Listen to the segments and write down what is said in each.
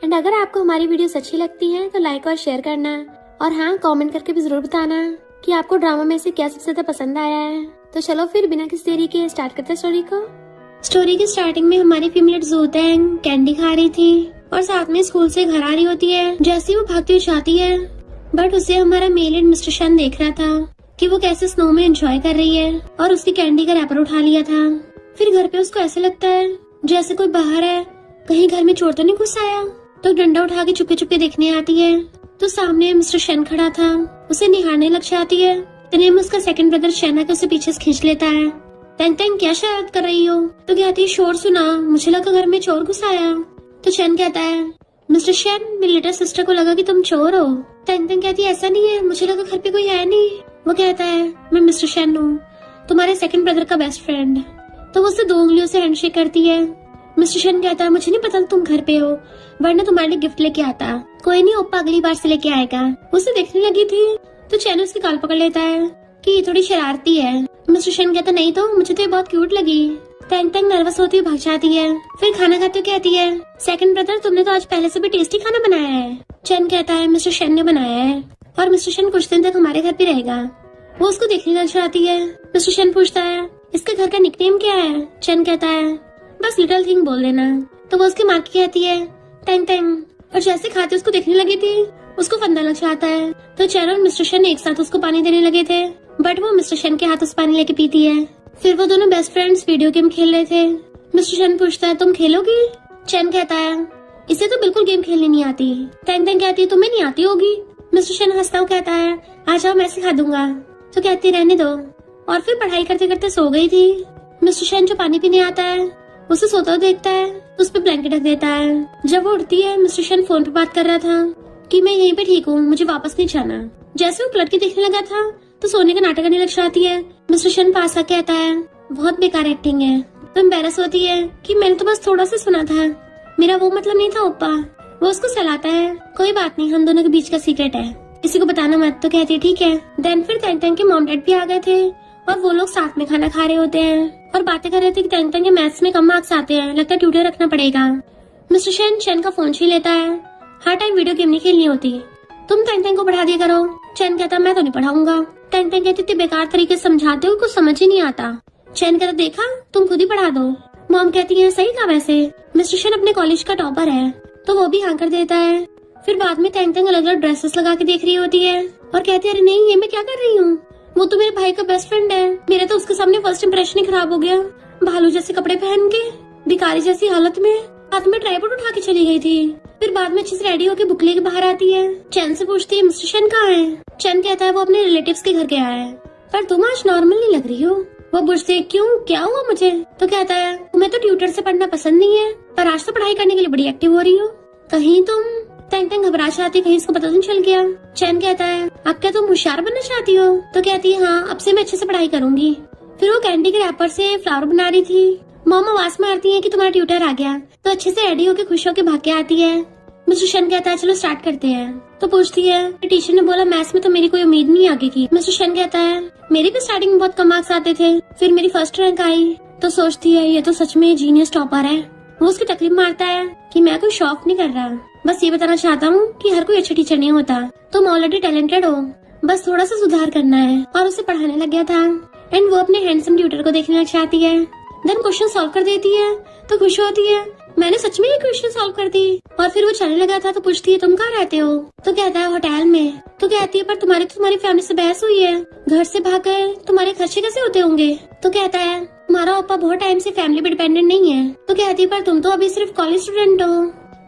And अगर आपको हमारी वीडियोस अच्छी लगती हैं तो लाइक और शेयर करना, और हाँ, कमेंट करके भी जरूर बताना कि आपको ड्रामा में से क्या सबसे ज्यादा पसंद आया है। तो चलो फिर बिना किसी देरी के स्टार्ट करते हैं स्टोरी को। स्टोरी की स्टार्टिंग में हमारी फीमेल ज़ूतेंग कैंडी खा रही थी और साथ में स्कूल से घर आ रही होती है। जैसे वो भागती हुई जाती है, बट उसे हमारा मेल एंड मिस्टर शन देख रहा था कि वो कैसे स्नो में एंजॉय कर रही है और उसकी कैंडी का रैपर उठा लिया था। फिर घर पे उसको ऐसे लगता है जैसे कोई बाहर है, कहीं घर में चोर तो नहीं घुस आया। तो डंडा उठा के चुपके चुपके देखने आती है तो सामने मिस्टर शन खड़ा था। उसे निहारने लग जाती है। इतने में उसका सेकंड ब्रदर शन आके उसे पीछे से खींच लेता है। तेंग तेंग क्या शरारत कर रही हो? तो कहती है शोर सुना, मुझे लगा घर में चोर घुस आया। तो शन कहता है मिस्टर शन, मेरी लिटिल सिस्टर को लगा कि तुम चोर हो। तेंग तेंग कहती है ऐसा नहीं है, मुझे लगा घर पे कोई है नहीं। वो कहता है मैं मिस्टर शन हूँ, तुम्हारे सेकंड ब्रदर का बेस्ट फ्रेंड। तो वो उसे 2 उंगलियों से हैंडशेक करती है। मिस्टर शन कहता है मुझे नहीं पता तुम घर पे हो, वरना तुम्हारे लिए गिफ्ट लेके आता। कोई नहीं, ओप्पा अगली बार से लेके आएगा। उसे देखने लगी थी तो चैन उसकी गाल पकड़ लेता है कि ये थोड़ी शरारती है। मिस्टर शन कहता नहीं तो, मुझे तो ये बहुत क्यूट लगी। तेंग तेंग नर्वस होती हुई भाग जाती है। फिर खाना खाते हुए कहती है सेकंड ब्रदर, तुमने तो आज पहले से भी टेस्टी खाना बनाया है। चैन कहता है मिस्टर शन ने बनाया है और मिस्टर शन कुछ दिन तक हमारे घर पे रहेगा। वो उसको देखने लग जाती है। मिस्टर शन पूछता है इसके घर का निकनेम क्या है? चैन कहता है बस लिटिल थिंग बोल देना। तो वो उसकी माँ की कहती है तेंग तेंग, और जैसे खाते उसको देखने लगी थी उसको फंदा लग जाता है। तो चैन और मिस्टर शन एक साथ उसको पानी देने लगे थे, बट वो मिस्टर शन के हाथ उस पानी लेके पीती है। फिर वो दोनों बेस्ट फ्रेंड्स वीडियो गेम खेल रहे थे। मिस्टर शन पूछता है तुम खेलोगी? चैन कहता है इसे तो बिल्कुल गेम खेलनी नहीं आती। तेंग तेंग कहती है तुम्हें नहीं आती होगी। मिस्टर शन हंसता हुआ कहता है आ जाओ मैं सिखा दूंगा। तो कहती रहने दो, और फिर पढ़ाई करते करते सो गई थी। मिस्टर शन जो पानी पीने आता है उसे सोता हुआ देखता है तो उस पर ब्लैंकेट ढक देता है। जब वो उठती है मिस्टर शन फोन पे बात कर रहा था कि मैं यहीं पे ठीक हूँ, मुझे वापस नहीं जाना। जैसे वो पलट के देखने लगा था तो सोने का नाटक करने लग जाती है। मिस्टर शन पास आके कहता है बहुत बेकार एक्टिंग है। तो एम्बैरस होती है कि मैंने तो बस थोड़ा सा सुना था, मेरा वो मतलब नहीं था ओप्पा। वो उसको सहलाता है कोई बात नहीं, हम दोनों के बीच का सीक्रेट है, किसी को बताना मत। तो कहती है ठीक है। देन फिर तेंग तेंग के मॉम डैड भी आ गए थे और वो लोग साथ में खाना खा रहे होते हैं और बातें कर रहे थे कि तेंग तेंग के मैथ्स में कम मार्क्स आते हैं, लगता है ट्यूटर रखना पड़ेगा। मिस्टर शन चैन का फोन छीन लेता है। हर टाइम वीडियो गेम नहीं खेलनी होती, तुम तेंग तेंग को पढ़ा दिया करो। चैन कहता मैं तो नहीं पढ़ाऊंगा। तेंग तेंग कहती इतने बेकार तरीके से समझाते हो, कुछ समझ ही नहीं आता। चैन कहता देखा, तुम खुद ही पढ़ा दो। मॉम कहती है सही कहा, वैसे मिस्टर शन अपने कॉलेज का टॉपर है। तो वो भी हाँ कर देता है। फिर बाद में तेंग तेंग अलग अलग ड्रेसेस लगा के देख रही होती है और कहती है अरे नहीं, ये मैं क्या कर रही हूँ, वो तो मेरे भाई का बेस्ट फ्रेंड है। मेरा तो उसके सामने फर्स्ट इंप्रेशन ही खराब हो गया। भालू जैसे कपड़े पहन के भिखारी जैसी हालत में हाथ में ट्राइपॉड उठा के चली गई थी। फिर बाद में अच्छे से रेडी होकर बुक लेके बाहर आती है। चैन से पूछती है मिस्टर शन कहाँ है? चैन कहता है वो अपने रिलेटिव्स के घर गया है। पर तुम आज नॉर्मल नहीं लग रही हो। वो पूछती है क्यों, क्या हुआ मुझे? तो कहता है तुम्हें तो ट्यूटर से पढ़ना पसंद नहीं है, पर आज तो पढ़ाई करने के लिए बड़ी एक्टिव हो रही हो। कहीं तुम तेंग तेंग घबरा जाती, कहीं इसको पता नहीं चल गया। चैन कहता है अब क्या तुम होशियार बनना चाहती हो? तो कहती है हाँ, अब से मैं अच्छे से पढ़ाई करूंगी। फिर वो कैंडी के रैपर से फ्लावर बना रही थी। मॉम आवाज मारती है कि तुम्हारा ट्यूटर आ गया। तो अच्छे से रेडी होकर खुश होकर भाग के आती है। मिस्टर शन कहता है चलो स्टार्ट करते हैं। तो पूछती है टीचर ने बोला मैथ्स में तो मेरी कोई उम्मीद नहीं आगे की। मिस्टर शन कहता है मेरी भी स्टार्टिंग में बहुत कम मार्क्स आते थे, फिर मेरी फर्स्ट रैंक आई। तो सोचती है ये तो सच में जीनियस टॉपर है। वो उसकी तकलीफ मारता है कि मैं कोई शौक नहीं कर रहा, बस ये बताना चाहता हूँ कि हर कोई अच्छा टीचर नहीं होता, तुम ऑलरेडी टैलेंटेड हो, बस थोड़ा सा सुधार करना है। और उसे पढ़ाने लग गया था। एंड वो अपने हैंडसम ट्यूटर को देखने लग जाती है। देन क्वेश्चन सॉल्व कर देती है तो खुश होती है मैंने सच में ये क्वेश्चन सॉल्व कर दी। और फिर वो चलने लगा था तो पूछती है तुम कहाँ रहते हो? तो कहता है होटल में। तो कहती है पर तुम्हारी फैमिली से बहस हुई है, घर से भाग गए, तुम्हारे खर्चे कैसे होते होंगे? तो कहता है तुम्हारा ओप्पा बहुत टाइम से फैमिली पे डिपेंडेंट नहीं है। तो कहती है पर तुम तो अभी सिर्फ कॉलेज स्टूडेंट हो।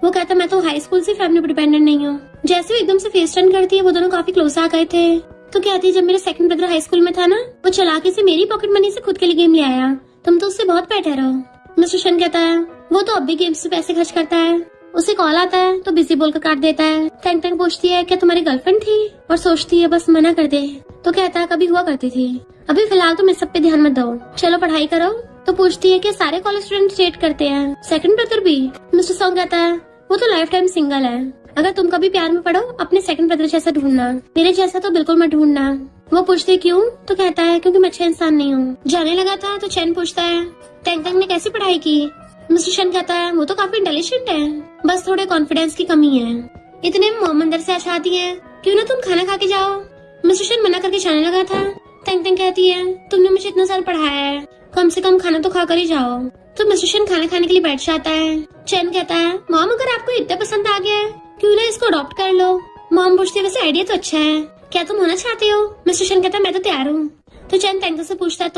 वो कहता मैं तो हाई स्कूल से फैमिली पे डिपेंडेंट नहीं हूँ। जैसे वो एकदम से फेस टर्न करती है वो दोनों काफी क्लोज आ गए थे। तो कहती है जब मेरा सेकंड ब्रदर हाई स्कूल में था ना, वो चालाकी से मेरी पॉकेट मनी से खुद के लिए गेम ले आया, तुम तो उससे बहुत बेटर हो। मिस्टर शन कहता है वो तो अब भी गेम्स से पैसे खर्च करता है। उसे कॉल आता है तो बिजी बोलकर काट देता है। तेंग तेंग पूछती है क्या तुम्हारी गर्लफ्रेंड थी? और सोचती है बस मना कर दे। तो कहता है कभी हुआ करती थी, अभी फिलहाल तुम इस सब पे ध्यान मत दो, चलो पढ़ाई करो। तो पूछती है कि सारे कॉलेज स्टूडेंट डेट करते हैं, सेकंड ब्रदर भी? मिस्टर सॉन्ग कहता है वो तो लाइफ टाइम सिंगल है, अगर तुम कभी प्यार में पड़ो अपने सेकंड ब्रदर जैसा ढूंढना, मेरे जैसा तो बिल्कुल मत ढूंढना। वो पूछती है क्यों? तो कहता है क्योंकि मैं अच्छा इंसान नहीं हूँ। जाने लगा था तो चैन पूछता है तेंग तेंग ने कैसी पढ़ाई की? मिस्टर शन कहता है वो तो काफी इंटेलिजेंट है, बस थोड़े कॉन्फिडेंस की कमी है। इतने में मॉम अंदर से आती है, क्यों ना तुम खाना खा के जाओ। मिस्टर शन मना करके जाने लगा था। तेंग तेंग कहती है तुमने मुझे इतना साल पढ़ाया है, कम से कम खाना तो खा कर ही जाओ। तो मिस्टर शन खाना खाने के लिए बैठ जाता है। चैन कहता है मॉम अगर आपको इतना पसंद आ गया है क्यों ना इसको अडॉप्ट कर लो। मॉम पूछती है वैसे आइडिया तो अच्छा है, क्या तुम होना चाहते हो। मिस्टर शन कहता है मैं तो तैयार हूँ। तो चैन तेंग से पूछता है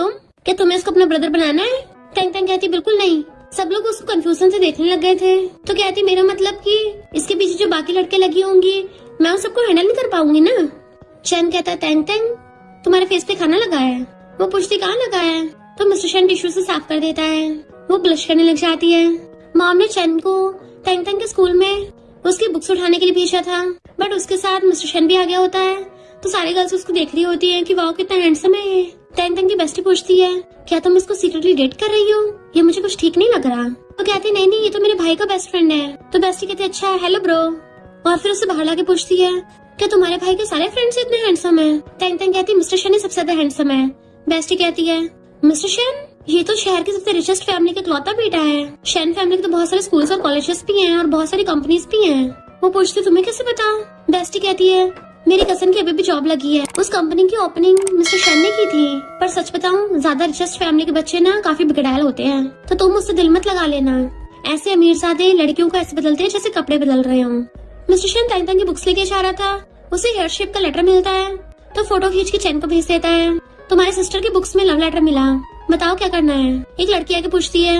क्या तुम्हें इसको अपना ब्रदर बनाना है। तेंग तेंग कहती बिल्कुल नहीं। सब लोग उसको कंफ्यूजन से देखने लग गए थे। तो कहती मेरा मतलब कि इसके पीछे जो बाकी लड़के लगी होंगी मैं उन सबको हैंडल नहीं कर पाऊंगी ना। चैन कहता है तेंग तेंग तुम्हारे फेस पे खाना लगा है। वो पूछती कहाँ लगा है। तो मिस्टर शन टिश्यू से साफ कर देता है। वो ब्लश करने लग जाती है। मॉम ने चैन को तेंग तेंग के स्कूल में उसकी बुक्स उठाने के लिए भेजा था, बट उसके साथ मिस्टर शन भी आ गया होता है। तो सारी गर्ल्स उसको देख रही होती है कि वाह कितना हैंडसम है ये। तेंग तेंग की बेस्टी पूछती है क्या तुम इसको सीक्रेटली डेट कर रही हो, ये मुझे कुछ ठीक नहीं लग रहा। तो कहती नहीं ये तो मेरे भाई का बेस्ट फ्रेंड है। तो बेस्टी कहती अच्छा है हेलो ब्रो, और फिर उससे बाहर लाके पूछती है क्या तुम्हारे भाई के सारे फ्रेंड्स इतने हैंडसम है। तेंग तेंग कहती मिस्टर शन ही सबसे ज्यादा हैंडसम है। बेस्टी कहती है मिस्टर शन ये तो शहर की सबसे रिचेस्ट फैमिली का इकलौता बेटा है। शन फैमिली के तो बहुत सारे स्कूल्स और कॉलेजेस भी हैं और बहुत सारी कंपनीज भी हैं। वो पूछती तुम्हें कैसे पता। बेस्टी कहती है मेरी कजन की अभी भी जॉब लगी है, उस कंपनी की ओपनिंग मिस्टर शन ने की थी। पर सच बताऊं ज्यादा रिचेस्ट फैमिली के बच्चे ना काफी बिगड़ैल होते हैं, तो तुम मुझसे दिल मत लगा लेना। ऐसे अमीरजादे लड़कियों को ऐसे बदलते हैं जैसे कपड़े बदल रहे हों। मिस्टर शन तेंग तेंग की बुक्स लेके जा रहा था। उसे हेयर शेप का लेटर मिलता है, तो फोटो खींच के चैन को भेज देता है। तुम्हारी सिस्टर की बुक्स में लव लेटर मिला, बताओ क्या करना है। एक लड़की आके पूछती है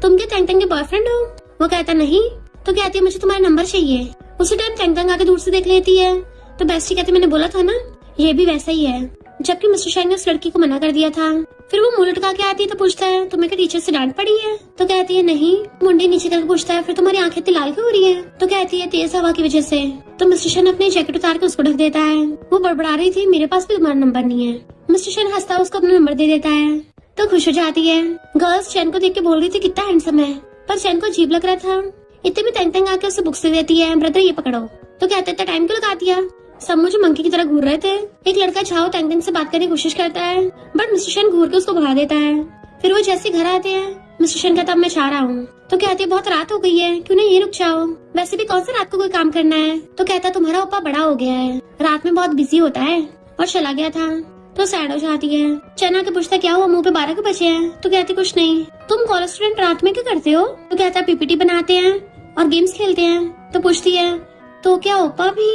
तुम क्या तेंग तेंग के बॉयफ्रेंड हो। वो कहता नहीं। तो कहती है मुझे तुम्हारा नंबर चाहिए। उसी टाइम तेंग तेंग आके दूर से देख लेती है। तो बेस्टी कहती मैंने बोला था ना ये भी वैसा ही है, जबकि मिस्टर शन ने उस लड़की को मना कर दिया था। फिर वो मुंह लटका के आती है तो पूछता है तुम्हें क्या टीचर से डांट पड़ी है। तो कहती है नहीं। मुंडी नीचे करके पूछता है फिर तुम्हारी आंखें इतनी लाल क्यों हो रही है। तो कहती है तेज हवा की वजह से। तो मिस्टर शन अपनी जैकेट उतार के उसको ढक देता है। वो बड़बड़ा रही थी मेरे पास भी तुम्हारा नंबर नहीं है। मिस्टर शन हंसता उसको अपना नंबर दे देता है, तो खुश हो जाती है। गर्ल्स चैन को देख के बोल रही थी कितना हैंडसम है, पर चैन को अजीब लग रहा था। इतने में तेंग तेंग आके उसे बुक्स दे देती है, ब्रदर ये पकड़ो। तो कहते इतना टाइम क्यों लगा दिया, सब मुझे मंकी की तरह घूर रहे थे। एक लड़का झाओ तेंग तेंग से बात करने की कोशिश करता है, बट मिस्टर शन घूर के उसको भगा देता है। फिर वो जैसे घर आते हैं मिस्टर शन कहता अब मैं चाह रहा हूँ। तो कहते बहुत रात हो गई है, क्यों ना ये रुक जाओ, वैसे भी कौन सा रात को कोई काम करना है। तो कहता तुम्हारा ओपा बड़ा हो गया है, रात में बहुत बिजी होता है, और चला गया था। तो सैड हो जाती है। चना के पूछता क्या हुआ, मुंह पे 12 के बचे हैं। तो कहती कुछ नहीं। तुम कॉलेज स्टूडेंट रात में क्या करते हो। तो कहता पीपीटी बनाते हैं और गेम्स खेलते हैं। तो पूछती है तो क्या ओपा भी।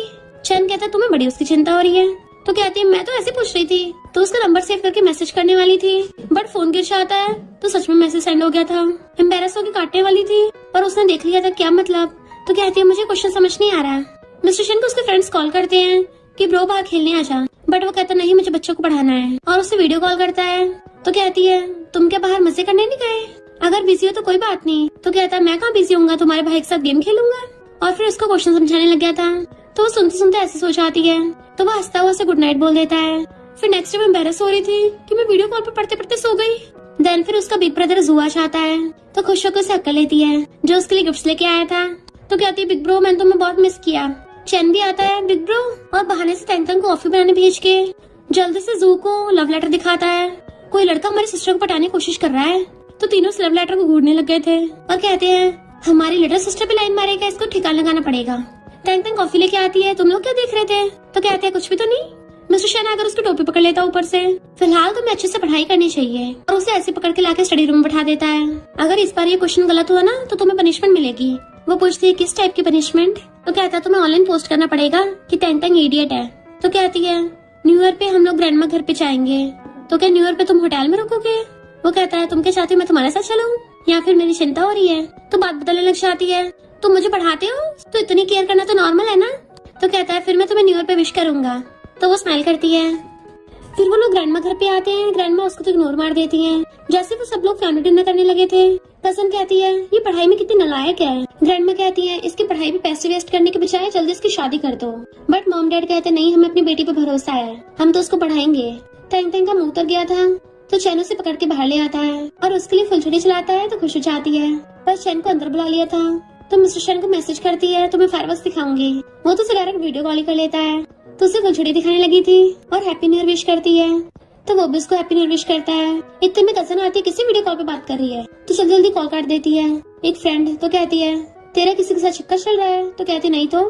चैन कहता तुम्हें बड़ी उसकी चिंता हो रही है। तो कहती है मैं तो ऐसे पूछ रही थी, तो उसका नंबर सेव करके मैसेज करने वाली थी, बट फोन गिर जाता है तो सच में मैसेज सेंड हो गया था। एम्बेरस होकर काटने वाली थी पर उसने देख लिया था, क्या मतलब। तो कहती है मुझे क्वेश्चन समझ नहीं आ रहा। मिस्टर शन को उसके फ्रेंड्स कॉल करते हैं कि ब्रो बाहर खेलने आ जा, बट वो कहता नहीं मुझे बच्चों को पढ़ाना है, और उसे वीडियो कॉल करता है। तो कहती है तुम क्या बाहर मजे करने नहीं गए, अगर बिजी हो तो कोई बात नहीं। तो कहता मैं कहाँ बिजी होऊंगा, तुम्हारे भाई के साथ गेम खेलूंगा। और फिर उसको क्वेश्चन समझाने लग गया था। तो वो सुनते सुनते ऐसे सो जाती है। तो वो हंसता हुआ उसे गुड नाइट बोल देता है। फिर नेक्स्ट डे मैं एम्बैरेस हो रही थी कि मैं वीडियो कॉल पर पढ़ते पढ़ते सो गई। देन फिर उसका बिग ब्रदर जुआ चाहता है, तो खुश होकर उसे हक्का लेती है जो उसके लिए गिफ्ट्स लेके आया था। तो कहती है बिग ब्रो मैंने तुम्हें बहुत मिस किया। चैन भी आता है बिग ब्रो, और बहाने से तेंग तेंग को कॉफी बनाने भेज के जल्दी से जू को लव लेटर दिखाता है। कोई लड़का हमारी सिस्टर को पटाने की कोशिश कर रहा है। तो तीनों उस लव लेटर को घूरने लग गए थे और कहते हैं हमारी लिटिल सिस्टर पे लाइन मारेगा, इसको ठिकाना लगाना पड़ेगा। तेंग तेंग कॉफी लेके आती है, तुम लोग क्या देख रहे थे। तो कहते हैं कुछ भी तो नहीं। मिस्टर शन अगर उसकी टोपी पकड़ लेता ऊपर से, फिलहाल तुम्हें अच्छे से पढ़ाई करनी चाहिए, और उसे ऐसे पकड़ के लाके स्टडी रूम में बैठा देता है। अगर इस बार ये क्वेश्चन गलत हुआ ना तो तुम्हें पनिशमेंट मिलेगी। वो पूछती है किस टाइप की पनिशमेंट। तो कहता है तुम्हें ऑनलाइन पोस्ट करना पड़ेगा कि तेंग तेंग इडियट है। तो कहती है न्यू ईयर पे हम लोग ग्रैंडमा घर पे जाएंगे। तो क्या न्यू ईयर पे तुम होटल में रुकोगे। वो कहता है तुम क्या चाहते हो मैं तुम्हारे साथ चलूं, या फिर मेरी चिंता हो रही है। तो बात बदलने लग जाती है, तुम मुझे पढ़ाते हो तो इतनी केयर करना तो नॉर्मल है ना। तो कहता है फिर मैं तुम्हें न्यू ईयर पे विश करूंगा। तो वो स्माइल करती है। फिर वो लोग ग्रैंडमा घर पे आते हैं। ग्रैंडमा उसको तो इग्नोर मार देती हैं। जैसे वो सब लोग फैमिली डिनर करने लगे थे, कजन कहती है ये पढ़ाई में कितनी नालायक है। ग्रैंडमा कहती है इसकी पढ़ाई पे पैसे वेस्ट करने के बजाय जल्दी इसकी शादी कर दो। बट मॉम डैड कहते नहीं हमें अपनी बेटी पे भरोसा है, हम तो उसको पढ़ाएंगे। तेंग तेंग का मुंह उतर गया था, तो चैन उसे पकड़ के बाहर ले आता है और उसके लिए फुलझड़ी चलाता है। तो खुश हो जाती है, पर चैन को अंदर बुला लिया था। तो मिस्टर शन को मैसेज करती है तो मैं फायरवर्क्स दिखाऊंगी। वो तो उसे डायरेक्ट वीडियो कॉल कर लेता है, तो उसे फुलझड़ी दिखाने लगी थी और हैप्पी न्यू ईयर विश करती है। तो वो भी उसको हैप्पी न्यू ईयर विश करता है। इतने में कजन आती है, किसी वीडियो कॉल पे बात कर रही है तो जल्दी जल्दी कॉल काट देती है। एक फ्रेंड तो कहती है तेरा किसी के साथ चक्कर चल रहा है, तो कहती नहीं तो,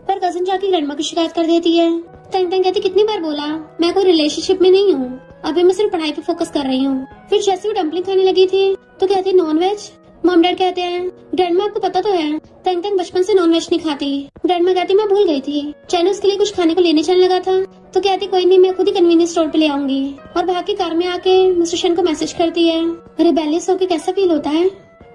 पर कजन जाके ग्रैंडमा की शिकायत कर देती है। तंग तंग कहती कितनी बार बोला मैं कोई रिलेशनशिप में नहीं हूँ, अभी मैं सिर्फ पढ़ाई पे फोकस कर रही हूँ। फिर जैसे वो डम्पलिंग खाने लगी थी तो कहती नॉन वेज। मॉम डैड कहते हैं ग्रैंडमा आपको पता तो है तंग तंग बचपन से नॉन वेज नहीं खाती। ग्रैंडमा कहती मैं भूल गई थी, चैन उसके लिए कुछ खाने को लेने चलने लगा था, तो कहती कोई नहीं मैं खुद ही कन्वीनियंस स्टोर पे ले आऊंगी। और भाग के कार में आके मिस्टर शन को मैसेज करती है। रिबेलियस होके कैसा फील होता है।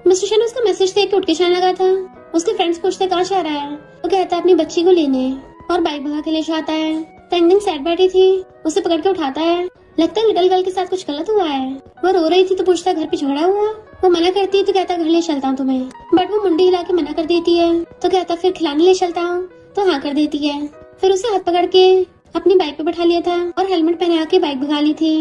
मिस्टर शन उसका मैसेज देख के उठ के जाने लगा था। उसके फ्रेंड्स पूछते कहाँ जा रहा है, तो कहता है अपनी बच्ची को लेने, और बाइक भगा के ले जाता है। तंग तंग सैड बैठी थी, उसे पकड़ के उठाता है। लगता है लिटिल गर्ल के साथ कुछ गलत हुआ है। वो रो रही थी तो पूछता घर पे झगड़ा हुआ। वो मना करती है तो कहता घर ले चलता हूँ तुम्हें, बट वो मुंडी हिला के मना कर देती है। तो कहता फिर खिलाने ले चलता हूँ, तो हाँ कर देती है। फिर उसे हाथ पकड़ के अपनी बाइक पे बैठा लिया था और हेलमेट पहना के बाइक भगा ली थी।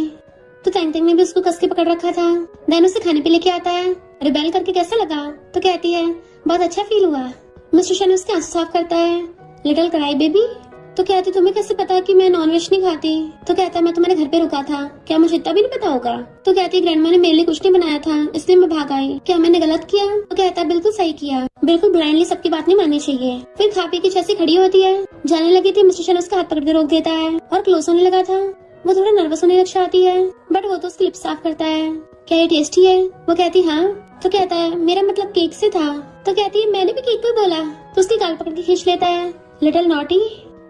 तो तंग तंग ने भी उसको कस के पकड़ रखा था। देन उसे खाने पे लेके आता है। रिबेल करके कैसा लगा, तो कहती है बहुत अच्छा फील हुआ। मिस्टर शन उसके आंसू साफ करता है। Little cry baby. तो कहती तुम्हें कैसे पता कि मैं नॉनवेज नहीं खाती, तो कहता मैं तुम्हारे घर पे रुका था, क्या मुझे इतना भी नहीं पता होगा। तो कहती ग्रैंडमा ने मेरे लिए कुछ नहीं बनाया था इसलिए मैं भाग आई, क्या मैंने गलत किया। तो कहता बिल्कुल सही किया, बिल्कुल ब्लाइंडली सबकी बात नहीं माननी चाहिए। फिर खा पी के जैसे खड़ी होती है जाने लगी थी, मिस्टर शन उसका हाथ पकड़ के रोक देता है और क्लोज होने लगा था। वो थोड़ा नर्वस होने लग जाती है, बट वो तो उसकी लिप्स साफ करता है। क्या ये टेस्टी है, वो कहती हाँ। तो कहता है मेरा मतलब केक से था। तो कहती है मैंने भी केक को बोला। तो उसकी गाल पकड़ के खींच लेता है। Little naughty.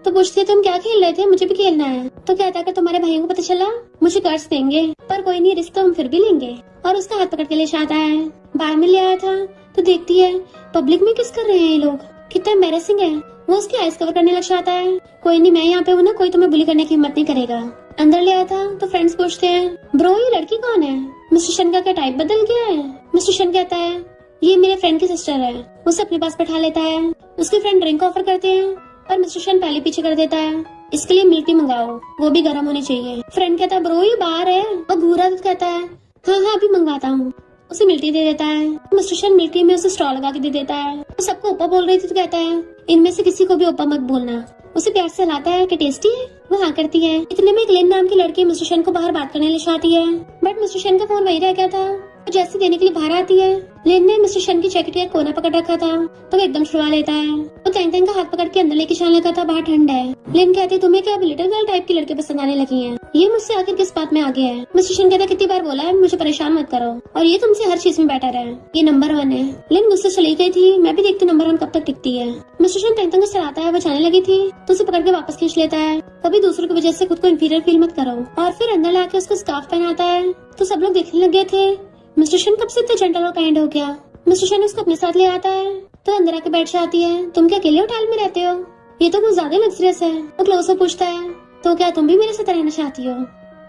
तो पूछती है तुम क्या खेल रहे थे, मुझे भी खेलना है। तो कहता है अगर तुम्हारे भाइयों को पता चला मुझे कर्ज देंगे, पर कोई नहीं रिस्क तो हम फिर भी लेंगे। और उसका हाथ पकड़ के ले जाता है। बाहर में ले आया था तो देखती है पब्लिक में किस कर रहे हैं ये लोग, कितना एम्बैरेसिंग है। वो उसकी आइज कवर करने लग जाता है। कोई नहीं मैं यहाँ पे हूँ ना, कोई तुम्हें बुली करने की हिम्मत नहीं करेगा। अंदर ले आया था तो फ्रेंड्स पूछते हैं ब्रो ये लड़की कौन है, मिस्टर शन का क्या टाइप बदल गया है। मिस्टर शन कहता है ये मेरे फ्रेंड की सिस्टर है। उसे अपने पास बैठा लेता है। उसके फ्रेंड ड्रिंक ऑफर करते हैं पर मिस्टर शन पहले पीछे कर देता है। इसके लिए मिल्क टी मंगाओ, वो भी गर्म होनी चाहिए। फ्रेंड कहता है ब्रो ये बाहर है। और घूरा तो कहता है हाँ हाँ अभी मंगवाता हूँ। उसे मिल्क टी दे देता है। मिस्टर शन मिल्क टी में उसे स्ट्रॉ लगा के दे देता है। तो सबको ओपा बोल रही थी तो कहता है इनमें से किसी को भी ओपा मत बोलना। उसे प्यार से लाता है कि टेस्टी है, वो हाँ करती है। इतने में ग्लेन नाम की लड़की मिस्टर शन को बाहर बात करने ले जाती है, बट मिस्टर शन का फोन वही रह गया था। जैसे देने के लिए बाहर आती है, लेन ने मिस्टर शन की जैकेट का कोना पकड़ रखा था तो वो एकदम छुड़वा लेता है। तो तंग तंग का हाथ पकड़ के अंदर लेके जाने लगा था, बाहर ठंड है। लेन कहती तुम्हें क्या लिटिल गर्ल टाइप की लड़के पसंद आने लगी हैं, ये मुझसे आखिर किस बात में आ गया है। मिस्टर शन कहता कितनी बार बोला है मुझे परेशान मत करो, और ये तुमसे हर चीज में बेटर है, ये नंबर 1 है। लेन गुस्से चली गई थी, मैं भी देखती नंबर 1 कब तक टिकती है। मिस्टर शन तंग तंग को सराहता है, वो जाने लगी थी तो उसे पकड़ के वापस खींच लेता है। कभी दूसरों की वजह से खुद को इंफीरियर फील मत करो। और फिर अंदर लाके उसको स्कार्फ पहनाता है तो सब लोग देखने लग गए थे मिस्टर शन कब से इतना जेंटल और काइंड हो गया। मिस्टर शन उसको अपने साथ ले आता है तो अंदर आके बैठ जाती है। तुम क्या अकेले होटल में रहते हो, ये तो कुछ ज्यादा लग्जरियस है। वो क्लोज से पूछता है तो क्या तुम भी मेरे साथ रहना चाहती हो।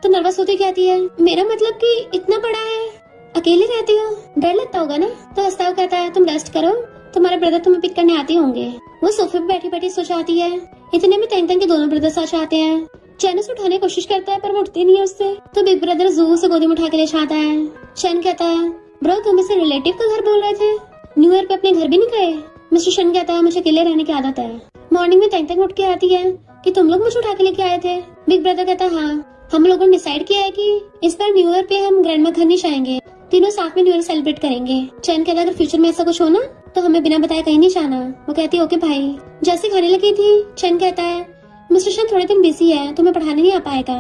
तो नर्वस होती कहती है मेरा मतलब कि इतना बड़ा है, अकेले रहती हो, डर लगता होगा ना। तो हंसता हुआ कहता है तुम रेस्ट करो, तुम्हारे ब्रदर तुम्हें पिक करने आते होंगे। वो सोफे पे बैठी बैठी सो जाती है। इतने में तंग तंग के दोनों ब्रदर्स आ जाते हैं। चैन उसे उठाने की कोशिश करता है पर वो उठती नहीं है उससे। तो बिग ब्रदर जू उसे गोदी में उठा के ले जाता है। चैन कहता है ब्रो तुम इसे रिलेटिव का घर बोल रहे थे, न्यू ईयर पे अपने घर भी नहीं गए। मिस्टर शन कहता है मुझे अकेले रहने की आदत है। मॉर्निंग में तंग तंग उठ के आती है कि तुम लोग मुझे उठा के लेके आए थे। बिग ब्रदर कहता है हाँ हम लोगों ने डिसाइड किया है कि इस बार न्यू ईयर पे हम ग्रैंडमा घर नहीं जाएंगे, तीनों साथ में न्यू ईयर सेलिब्रेट करेंगे। चैन कहता है अगर फ्यूचर में ऐसा कुछ हो ना तो हमें बिना बताए कहीं नहीं जाना। वो कहती है ओके भाई। जैसे खाने लगी थी चैन कहता है मिस्टर शन थोड़े दिन बिजी है, तुम्हें पढ़ाने नहीं आ पाएगा।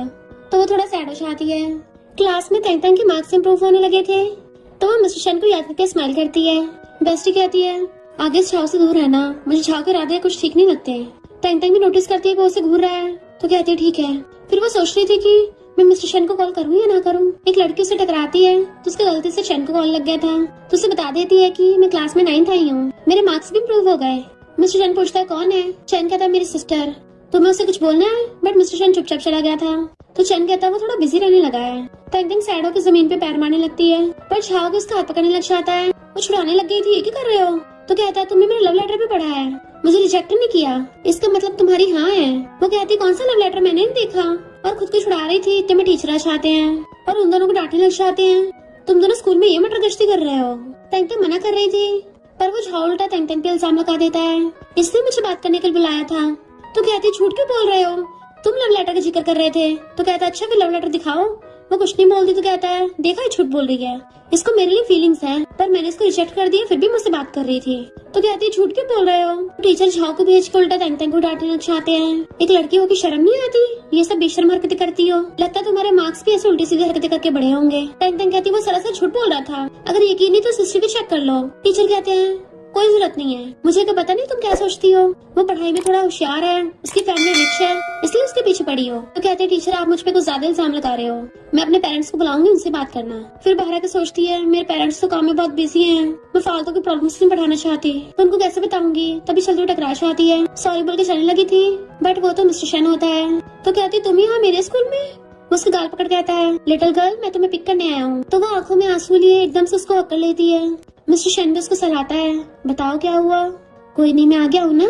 तो वो थोड़ा सैड हो जाती है। क्लास में तंग तंग के मार्क्स इम्प्रूव होने लगे थे तो वो मिस्टर शन को याद करके स्माइल करती है। बेस्टी कहती है आगे इस छाव से दूर रहना, मुझे छाव के इरादे कुछ ठीक नहीं लगते। तंग तंग भी नोटिस करती है वो उसे घूर रहा है तो कहती है ठीक है। फिर वो सोच रही थी कि मैं मिस्टर शन को कॉल करूँ या ना करूँ। एक लड़की उसे टकराती है तो उसके गलती से शन को कॉल लग गया था तो उसे बता देती है कि मैं क्लास में 9th आई हूँ, मेरे मार्क्स भी इम्प्रूव हो गए। मिस्टर शन पूछता है कौन है। चैन कहता है मेरी सिस्टर। तुम्हें उसे कुछ बोलना है, बट मिस्टर शन चुपचाप चला गया था। तो चैन कहता है वो थोड़ा बिजी रहने लगा है। तंग तंग सैड होकर जमीन पे पैर मारने लगती है पर छाव के उसका हाथ पकड़ने लग जाता है। वो छुड़ाने लग गई थी, ये क्या कर रहे हो। तो कहता है तुमने मेरा लव लेटर भी पढ़ा है, मुझे रिजेक्ट नहीं किया, इसका मतलब तुम्हारी हाँ है। वो कहती कौन सा लव लेटर मैंने नहीं देखा, और खुद को छुड़ा रही थी। इतने में टीचर आ जाते हैं और उन दोनों को डांटने लग जाते हैं तुम दोनों स्कूल में ये मटर गश्ती कर रहे हो। तंग तंग मना कर रही थी पर वो झाव उल्टा तंग तंग पे इल्जाम लगा देता है, इसलिए मुझे बात करने के लिए बुलाया था। तो कहती झूठ क्यों बोल रहे हो, तुम लव लेटर का जिक्र कर रहे थे। तो कहता अच्छा फिर लव लेटर दिखाओ, वो कुछ नहीं बोलती तो कहता है देखा ये झूठ बोल रही है, इसको मेरे लिए फीलिंग्स हैं, पर मैंने इसको रिजेक्ट कर दिया फिर भी मुझसे बात कर रही थी। तो कहती है झूठ क्यों बोल रहे हो। टीचर झाओ को भेज के उल्टा तैंग तैंग को डांटना चाहते हैं। एक लड़की हो की शर्म नहीं आती, ये सब बेशर्म हरकतें करती हो, लगता है तुम्हारे मार्क्स भी ऐसे उल्टी सीधी हरकतें करके बड़े होंगे। तैंग तैंग कहती है वो सरासर झूठ बोल रहा था, अगर यकीन नहीं तो सिस्टर चेक कर लो। टीचर कहते हैं कोई जरूरत नहीं है, मुझे क्या पता नहीं तुम क्या सोचती हो, वो पढ़ाई में थोड़ा होशियार है, उसकी फैमिली रिच है, इसलिए उसके पीछे पड़ी हो। तो कहते हैं टीचर आप मुझ पे कुछ ज्यादा इल्जाम लगा रहे हो, मैं अपने पेरेंट्स को बुलाऊंगी, उनसे बात करना। फिर बाहर आकर सोचती है मेरे पेरेंट्स तो काम में बहुत बिजी हैं, मैं फालतू की प्रॉब्लम्स नहीं बढ़ाना चाहती, तो उनको कैसे बताऊंगी। तभी चलते टकरा चाहती है, सॉरी बोल के चलने लगी थी, बट वो तो मिस्टर शन होता है। तो कहती तुम यहाँ मेरे स्कूल में। उसके गाल पकड़ कहता है लिटिल गर्ल मैं तुम्हें पिक करने आया हूँ। तो वो आंखों में आंसू लिए एकदम से उसको हक कर लेती है। मिस्टर शन भी उसको सलाहता है बताओ क्या हुआ। कोई नहीं मैं आ गया हूँ ना,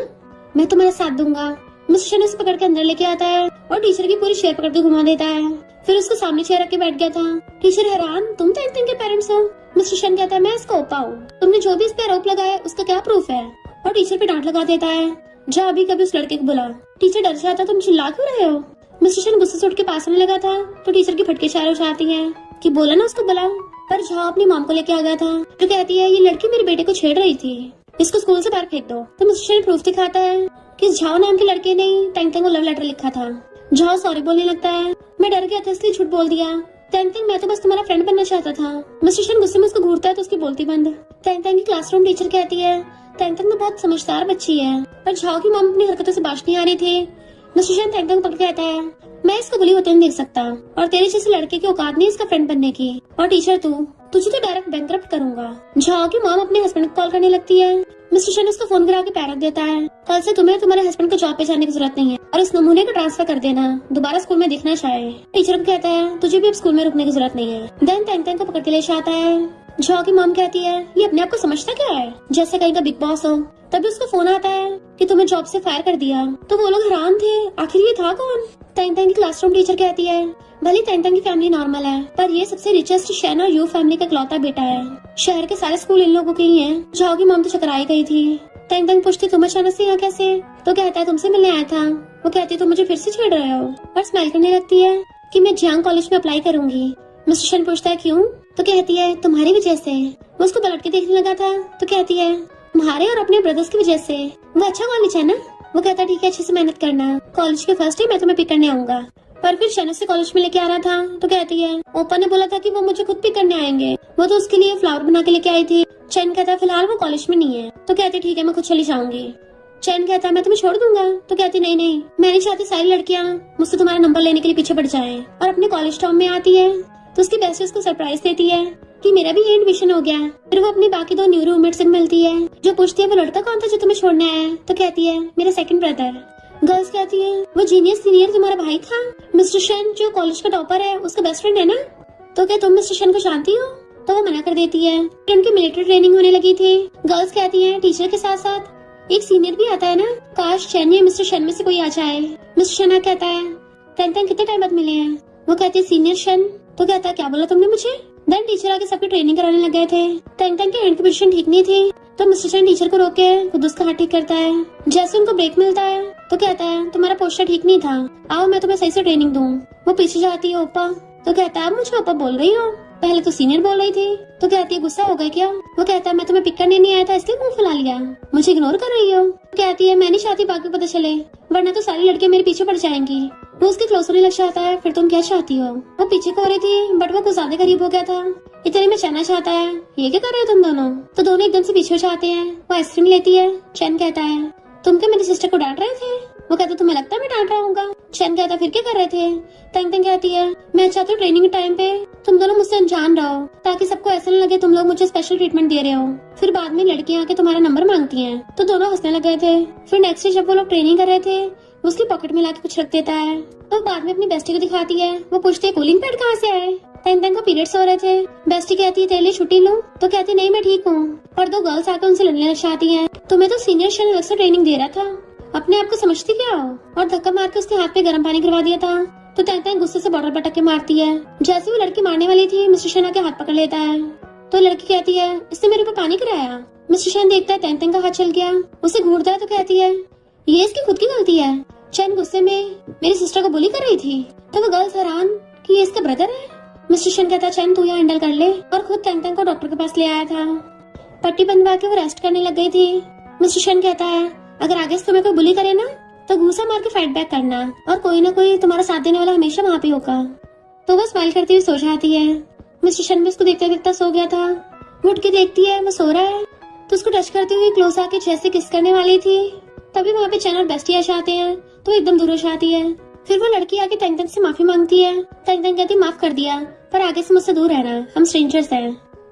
मैं तुम्हारा साथ दूंगा। मिस्टर शन उसे पकड़ के अंदर लेके आता है और टीचर की पूरी चेयर पकड़ के घुमा देता है। फिर उसको सामने चेयर रख के बैठ गया था। टीचर हैरान तुम तैंग तैंग के पेरेंट्स हो। मिस्टर शन कहता है मैं इसका ओपा हूँ, तुमने जो भी इस पे आरोप लगाया उसका क्या प्रूफ है। और टीचर पे डांट लगा देता है जा अभी कभी उस लड़के को बुला। टीचर डर जाता तुम चिल्ला क्यों रहे हो। मिस्टर शन गुस्से से उठ के पास आने लगा था तो टीचर की फटके चारों चाहती है कि बोला ना उसको बुलाओ, पर झाओ अपनी मॉम को लेके आ गया था जो कहती है ये लड़की मेरे बेटे को छेड़ रही थी, इसको स्कूल से बाहर फेंक दो। तो मिस्टर शन प्रूफ दिखाता है कि झाओ नाम के लड़के ने तैंग तैंग को लव लेटर लिखा था। झाओ सॉरी बोलने लगता है मैं डर गया था इसलिए झूठ बोल दिया, तैंग तैंग मैं तो बस तुम्हारा फ्रेंड बनना चाहता था। मिस्टर शन गुस्से में उसको घूरता है तो उसकी बोलती बंद। तैंग तैंग की क्लासरूम टीचर कहती है तैंग तैंग तो बहुत समझदार बच्ची है, पर झाओ की मॉम अपनी हरकतों से बाज नहीं आ रही थी। मिस्टर शन तैंग तैंग पकड़ कहता है मैं इसको बुली होते नहीं देख सकता और तेरे जैसे लड़के की औकात नहीं इसका फ्रेंड बनने की, और टीचर तुझे तो डायरेक्ट बैंकरप्ट करूंगा। झाओ की मॉम अपने हस्बैंड को कॉल करने लगती है। मिस्टर शन उसको फोन करा के पैर रख देता है कल से तुम्हें तुम्हारे हस्बैंड को जॉब पे जाने की जरूरत नहीं है और इस नमूने को ट्रांसफर कर देना, दोबारा स्कूल में दिखना चाहे। टीचर को कहता है तुझे भी अब स्कूल में रुकने की जरूरत नहीं है। देन तैंग तैंग को पकड़ के ले आता है। झाओ की मॉम कहती है ये अपने आप को समझता क्या है जैसे कहीं का बिग बॉस हो। तभी उसको फोन आता है कि तुम्हें जॉब से फायर कर दिया। तो वो लोग हैरान थे आखिर ये था कौन। तैंग तैंग की क्लासरूम टीचर कहती है भले तैंग तैंग की फैमिली नॉर्मल है पर ये सबसे रिचेस्ट शन और यू फैमिली का इकलौता बेटा है, शहर के सारे स्कूल इन लोगों के ही हैं। झाओ की मॉम तो चकराई गई थी। तैंग तैंग पूछती तुम अचानक से यहाँ कैसे। तो कहता है तुमसे मिलने आया था। वो कहती है तुम मुझे फिर से छेड़ रहे हो और स्माइल करने लगती है कि मैं जियांग कॉलेज में अप्लाई करूंगी। मिस्टर शन पूछता है क्यों। तो कहती है तुम्हारी वजह से। वो उसको पलट के देखने लगा था तो कहती है तुम्हारे और अपने ब्रदर्स की वजह से। वो अच्छा कॉलेज है ना। वो कहता है ठीक है अच्छे से मेहनत करना, कॉलेज के फर्स्ट डे मैं तुम्हें पिक करने आऊंगा। पर फिर शन से कॉलेज में लेके आ रहा था तो कहती है ओपा ने बोला था कि वो मुझे खुद पिक करने आएंगे, वो तो उसके लिए फ्लावर बना के लेके आई थी। चैन कहता है फिलहाल वो कॉलेज में नहीं है। तो कहती ठीक है मैं खुद चली जाऊंगी। चैन कहता है मैं तुम्हें छोड़ दूंगा। तो कहती नहीं नहीं मैं नहीं चाहती सारी लड़कियां मुझसे तुम्हारा नंबर लेने के लिए पीछे पड़ जाएं। और अपने कॉलेज टाउन में आती है तो उसकी बेस्ट उसको सरप्राइज देती है कि मेरा भी एडमिशन हो गया। फिर वो अपनी बाकी 2 न्यू रूममेट से मिलती है जो पूछती है वो लड़का कौन था जो तुम्हें छोड़ने आया। तो कहती है मेरा सेकंड ब्रदर। गर्ल्स कहती है वो जीनियस सीनियर तुम्हारा भाई था, मिस्टर शन जो कॉलेज का टॉपर है उसका बेस्ट फ्रेंड है ना। तो क्या तुम मिस्टर शन को जानती हो। तो वो मना कर देती है। फिर उनकी मिलिट्री ट्रेनिंग होने लगी थी। गर्ल्स कहती है टीचर के साथ साथ एक सीनियर भी आता है ना, काश चैन या मिस्टर शन में से कोई आ जाए। मिस्टर शन कहता है तैंग तैंग कितने टाइम बाद मिले हैं। वो कहती है सीनियर शन। तो कहता है क्या बोला तुमने मुझे। देन टीचर आके सबकी ट्रेनिंग कराने लग गए थे। तैंग तैंग की हैंड की पोजीशन ठीक नहीं थी तो मिस्टर शन टीचर को रोक के खुद उसका हाथ ठीक करता है। जैसे उनको ब्रेक मिलता है तो कहता है तुम्हारा पोस्टर ठीक नहीं था, आओ मैं तुम्हें सही से ट्रेनिंग दूं। वो पीछे जाती है ओपा। तो कहता है मुझे ओपा बोल रही हो, पहले तो सीनियर बोल रही थी। तो कहती है गुस्सा हो गया क्या। वो कहता है मैं तुम्हें पिक करने नहीं आया था इसलिए मुंह फुला लिया, मुझे इग्नोर कर रही हो। कहती है मैं नहीं चाहती बाकी पता चले वरना तो सारी लड़कियां मेरे पीछे पड़ जाएंगी। वो उसके क्लोज होने लग जाता है फिर तुम क्या चाहती हो। वो पीछे को रही थी बट वो कुछ ज्यादा करीब हो गया था। इतने में चैन चाहता है ये क्या कर रहे हो तुम दोनों। तो दोनों एकदम से पीछे हो जाते हैं। वो आइसक्रीम लेती है। चैन कहता है तुम क्या मेरी सिस्टर को डांट रहे थे। वो कहता तुम्हें लगता है मैं डांट रहा हूँ। चैन कहता फिर क्या कर रहे थे। तैंग तैंग कहती है मैं चाहती हूँ ट्रेनिंग के टाइम पे तुम दोनों मुझसे अनजान रहो ताकि सबको ऐसा न लगे तुम लोग मुझे स्पेशल ट्रीटमेंट दे रहे हो। फिर बाद में लड़कियां आके तुम्हारा नंबर मांगती हैं। तो दोनों हंसने लग गए थे। फिर नेक्स्ट डे जब वो लोग ट्रेनिंग कर रहे थे उसकी पॉकेट में लाके कुछ रख देता है। तो बाद में अपनी बेस्टी को दिखाती है। वो पूछती है कूलिंग पैड कहाँ से आए। तैंग तैंग को पीरियड्स हो रहे थे। बेस्टी कहती है तेरे लिए छुट्टी लूं। तो कहती नहीं मैं ठीक हूँ। और 2 गर्ल्स आकर उनसे लड़ने लग जाती हैं। तुम्हें तो सीनियर शन अलग से ट्रेनिंग दे रहा था, अपने आप को समझती क्या हो। और धक्का मार के उसके हाथ पे गर्म पानी करवा दिया था। तो तैंग तैंग गुस्से से बॉटल पटक के मारती है। जैसे वो लड़की मारने वाली थी मिस्टर शन आके हाथ पकड़ लेता है। तो लड़की कहती है इसने मेरे ऊपर पानी कराया। मिस्टर शन देखता है तैंग तैंग का हाथ चल गया, उसे घूरता है। तो कहती है ये इसकी खुद की गलती है, चैन गुस्से में मेरी सिस्टर को बुली कर रही थी। तो वो गर्ल्स हैरान कि ये इसका ब्रदर है। मिस्टर शन कहता है चैन तू यहाँ हैंडल कर ले, और खुद टैंग टैंग को डॉक्टर के पास ले आया था। पट्टी बंधवा के वो रेस्ट करने लग गई थी। मिस्टर शन कहता है अगर आगे से तुम्हें कोई बुली करे ना तो घूसा मार के फाइट बैक करना, और कोई ना कोई तुम्हारा साथ देने वाला हमेशा वहाँ पे होगा। तो वो स्माइल करती हुई सो जाती है। मिस्टर शन भी उसको देखते देखता सो गया था। वो उठ के देखती है वो सो रहा है, तो उसको टच करते हुए क्लोज आके जैसे किस करने वाली थी, तभी वहाँ पे चैन और बेस्टी आ जाते हैं। तो एकदम दूर हो जाती है। फिर वो लड़की आके टैंग टैंग से माफी मांगती है। टैंग टैंग कहती माफ कर दिया, पर आगे से मुझसे दूर रहना, हम स्ट्रेंजर्स हैं।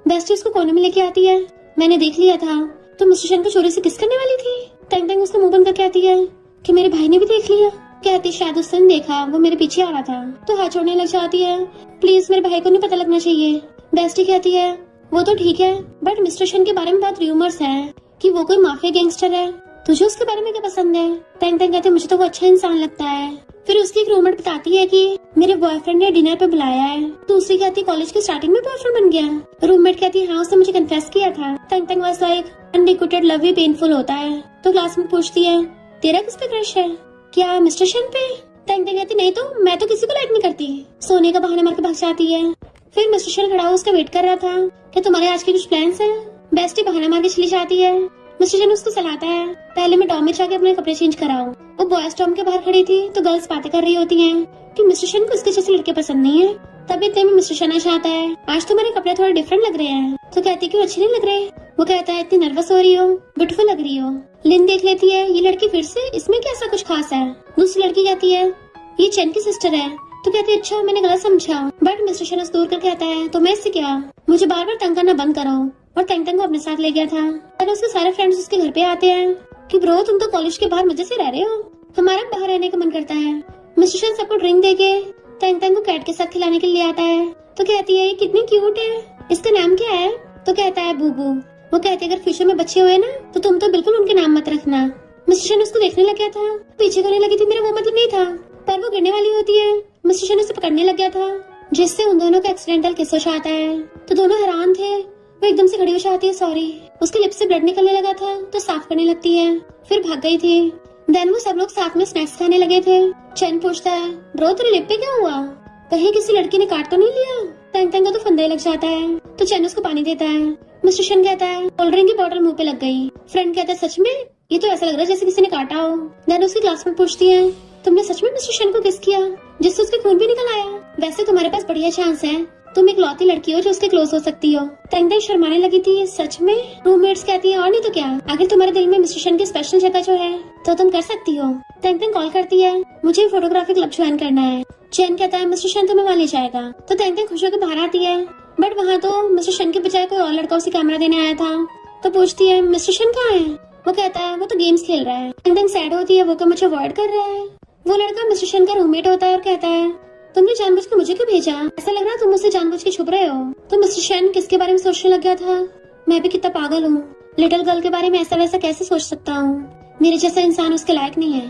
बेस्टी उसको कोने में लेके आती है। मैंने देख लिया था, तो मिस्टर शन को चोरी से किस करने वाली थी। टैंग टैंग उसका मुंह बंद करके आती है कि मेरे भाई ने भी देख लिया। कहती शायद उसने देखा, वो मेरे पीछे आ रहा था। तो हाथ छोड़ने लग जाती है, प्लीज मेरे भाई को नहीं पता लगना चाहिए। बेस्टी कहती है वो तो ठीक है, बट मिस्टर शन के बारे में बहुत रूमर्स है कि वो कोई माफिया गैंगस्टर है, तुझे उसके बारे में क्या पसंद है। टैंग टैंग कहती है मुझे तो वो अच्छा इंसान लगता है। फिर उसकी एक रूममेट बताती है कि मेरे बॉयफ्रेंड ने डिनर पे बुलाया है। दूसरी कहती है कॉलेज की स्टार्टिंग में बॉयफ्रेंड बन गया। रूममेट कहती है हाँ उसने मुझे कन्फेस किया था। टैंग टैंग वाज लाइक अनडिक्यूटेड लव भी पेनफुल होता है। तो क्लास में पूछती है तेरा किस पे क्रश है, क्या मिस्टर शन पे। टैंग टैंग कहती नहीं तो मैं तो किसी को लाइक नहीं करती। सोने का बहाना मार के भाग जाती है। फिर मिस्टर शन खड़ा हो उसका वेट कर रहा था कि तुम्हारे आज के कुछ प्लान्स हैं। बेस्टी बहाना मार के चली जाती है। मिस्टर शन उसको सलाहता है पहले मैं डॉम में जाके अपने कपड़े चेंज कराऊं। वो बॉयज डॉम के बाहर खड़ी थी, तो गर्ल्स बातें कर रही होती हैं कि मिस्टर शन को इसके जैसे लड़के पसंद नहीं है। तभी इतने में मिस्टर शन आ जाता है। आज तुम्हारे कपड़े थोड़े डिफरेंट लग रहे हैं। तो कहती क्यों अच्छे नहीं लग रहे। वो कहता है इतनी नर्वस हो रही हो, ब्यूटीफुल लग रही हो। लिन देख लेती है ये लड़की फिर से, इसमें क्या ऐसा कुछ खास है। दूसरी लड़की कहती है ये चैन की सिस्टर है। तो कहती है अच्छा मैंने गलत समझा। बट मिस्टर शन दूर कर कहता है तो मैं इससे क्या, मुझे बार बार तंग करना बंद करो। और टैंग टैंग को अपने साथ ले गया था। और उसके सारे फ्रेंड्स उसके घर पे आते हैं कि ब्रो तुम तो कॉलेज के बाहर मजे से रह रहे हो, हमारा बाहर रहने का मन करता है। मिस्टर शन सबको ड्रिंक देके टैंग टैंग को कैट के साथ खिलाने के लिए आता है। तो कहती है ये कितनी क्यूट है, इसका नाम क्या है। तो कहता है बूबू। वो कहते अगर फ्यूचर में बच्चे हुए ना तो तुम तो बिल्कुल उनके नाम मत रखना। मिस्टर शन उसको देखने लग गया था, पीछे करने लगी थी, मेरा वो मतलब नहीं था, पर वो गिरने वाली होती है। मिस्टर शन उसे पकड़ने लग गया था, जिससे उन दोनों का एक्सीडेंटल किस हो जाता है। तो दोनों हैरान थे। वो एकदम से खड़ी हो जाती है, सॉरी। उसके लिप्स से ब्लड निकलने लगा था, तो साफ करने लगती है, फिर भाग गई थी। देन वो सब लोग साथ में स्नैक्स खाने लगे थे। चैन पूछता है ब्रो तेरे लिप पे क्या हुआ, कहीं किसी लड़की ने काट तो नहीं लिया। टैंग टैंग को तो फंदा लग जाता है, तो चैन उसको पानी देता है। मिस्टर शन कहता है कोल्ड ड्रिंक की बोतल मुंह पे लग गई। फ्रेंड कहता है सच में, ये तो ऐसा लग रहा है जैसे किसी ने काटा हो। देन उसकी क्लासमेट पूछती है तुमने सच में मिस्टर शन को किस किया, जिससे उसके खून भी निकल आया। वैसे तुम्हारे पास बढ़िया चांस है, तुम एक लौती लड़की हो जो उसके क्लोज हो सकती हो। टैंग टैंग शर्माने लगी थी, सच में। रूममेट्स कहती है और नहीं तो क्या, आखिर तुम्हारे दिल में मिस्टर शन की स्पेशल जगह जो है तो तुम कर सकती हो। टैंग टैंग कॉल करती है मुझे फोटोग्राफी क्लब ज्वाइन करना है। चैन कहता है मिस्टर शन तुम्हें वहाँ ले जाएगा। तो टैंग टैंग खुशी होकर बाहर आती है, बट वहाँ तो मिस्टर शन के बजाय कोई और लड़का उसे कैमरा देने आया था। तो पूछती है मिस्टर शन कहाँ है। वो कहता है वो तो गेम्स खेल रहा है। टैंग टैंग सैड होती है, वो क्या मुझे अवॉइड कर रहा है। वो लड़का मिस्टर शन का रूममेट होता है और कहता है तुमने जानबूझ के मुझे क्यों भेजा, ऐसा लग रहा तुम मुझसे जानबूझ के छुप रहे हो। तो मिस्टर शन किसके बारे में सोचने लग गया था, मैं भी कितना पागल हूँ, लिटिल गर्ल के बारे में ऐसा वैसा कैसे सोच सकता हूँ, मेरे जैसा इंसान उसके लायक नहीं है,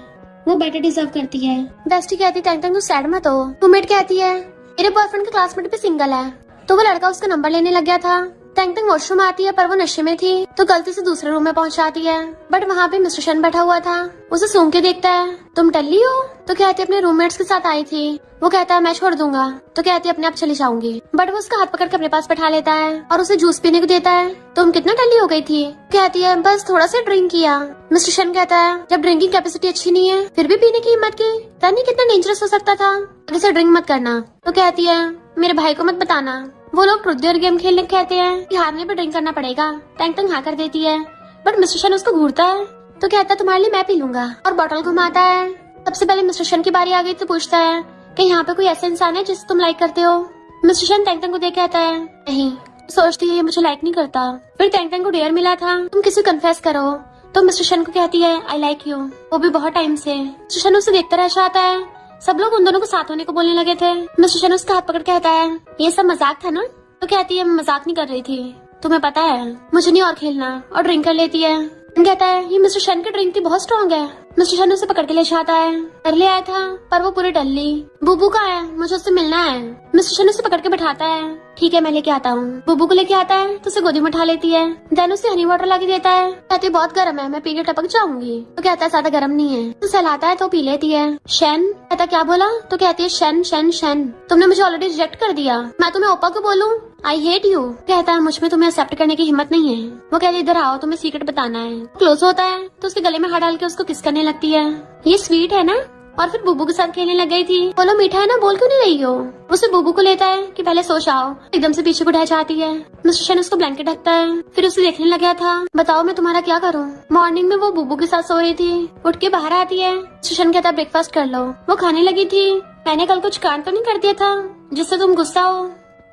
वो बेटर डिजर्व करती है। बेस्टी कहती टैंग टैंग तू सैड मत हो। रूममेट कहती है मेरे बॉयफ्रेंड का क्लासमेट भी सिंगल है। तो वो लड़का उसका नंबर लेने लग गया था। टैंग टैंग वॉशरूम आती है, पर वो नशे में थी, तो गलती से दूसरे रूम में पहुंच जाती है। बट वहाँ पे मिस्टर शन बैठा हुआ था, उसे सूंघ के देखता है तुम टल्ली हो। तो कहती अपने रूममेट्स के साथ आई थी। वो कहता है मैं छोड़ दूंगा। तो कहती अपने आप चली जाऊंगी। बट वो उसका हाथ पकड़ के अपने पास बैठा लेता है और उसे जूस पीने को देता है। तुम कितना टल्ली हो गई थी। कहती है बस थोड़ा सा ड्रिंक किया। मिस्टर शन कहता है जब ड्रिंकिंग कैपेसिटी अच्छी नहीं है फिर भी पीने की हिम्मत की, जानी कितना डेंजरस हो सकता था, इसे ड्रिंक मत करना। तो कहती है मेरे भाई को मत बताना। वो लोग ट्रुथ और गेम खेलने कहते हैं कि हारने पे ड्रिंक करना पड़ेगा। टैंग टैंग हाँ कर देती है, बट मिस्टर शन उसको घूरता है। तो कहता है तुम्हारे लिए मैं पी लूंगा, और बोतल घुमाता है। सबसे पहले मिस्टर शन की बारी आ गई, तो पूछता है कि यहाँ पे कोई ऐसा इंसान है जिसे तुम लाइक करते हो। मिस्टर शन टैंग टैंग को देख कहता है नहीं। सोचती है ये मुझे लाइक नहीं करता। फिर टैंग टैंग को डेयर मिला था तुम किसी कन्फेस करो। तो मिस्टर शन को कहती है आई लाइक यू, वो भी बहुत टाइम से। मिस्टर शन उसे देखता रह जाता है। सब लोग उन दोनों को साथ होने को बोलने लगे थे। मिस्टर शन उसका हाथ पकड़ कहता है ये सब मजाक था ना। तो कहती है मजाक नहीं कर रही थी, तुम्हें पता है मुझे नहीं और खेलना, और ड्रिंक कर लेती है। कहता है ये मिस्टर शन की ड्रिंक थी, बहुत स्ट्रॉन्ग है। मिस्टर शन उसे पकड़ के ले जाता है। कर ले आया था पर वो पूरी डल्ली। बुबू का है, मुझे उससे मिलना है। मिस्टर शन उसे पकड़ के बैठाता है। ठीक है मैं लेके आता हूँ। बुबू को लेके आता है तो उसे गोदी में उठा लेती है। देन उसे हनी वाटर ला के देता है। कहती है बहुत गर्म है, मैं पी के टपक जाऊंगी। तो कहता है ज्यादा गर्म नहीं है। तो सहलाता है तो पी लेती है। शन कहता क्या बोला? तो कहती है शन शन शन, तुमने मुझे ऑलरेडी रिजेक्ट कर दिया, मैं तुम्हें ओपा को बोलूं? I hate you. कहता है मुझ में तुम्हें एक्सेप्ट करने की हिम्मत नहीं है। वो कहती है इधर आओ, तुम्हें सीक्रेट बताना है। क्लोज होता है तो उसके गले में हाथ डाल के उसको किस करने लगती है। ये स्वीट है ना? और फिर बुबू के साथ खेलने लग गई थी। बोलो मीठा है ना, बोल क्यों नहीं रही हो? उसे बुबू को लेता है कि पहले सो जाओ। एकदम से पीछे को ढह जाती है। मिस्टर शन उसको ब्लैंकेट ढकता है। फिर उसे देखने लग गया था। बताओ मैं तुम्हारा क्या करूं? मॉर्निंग में वो बुबू के साथ सो रही थी, उठ के बाहर आती है। मिस्टर शन कहता ब्रेकफास्ट कर लो। वो खाने लगी थी। मैंने कल कुछ कांड तो नहीं कर दिया था जिससे तुम गुस्सा हो?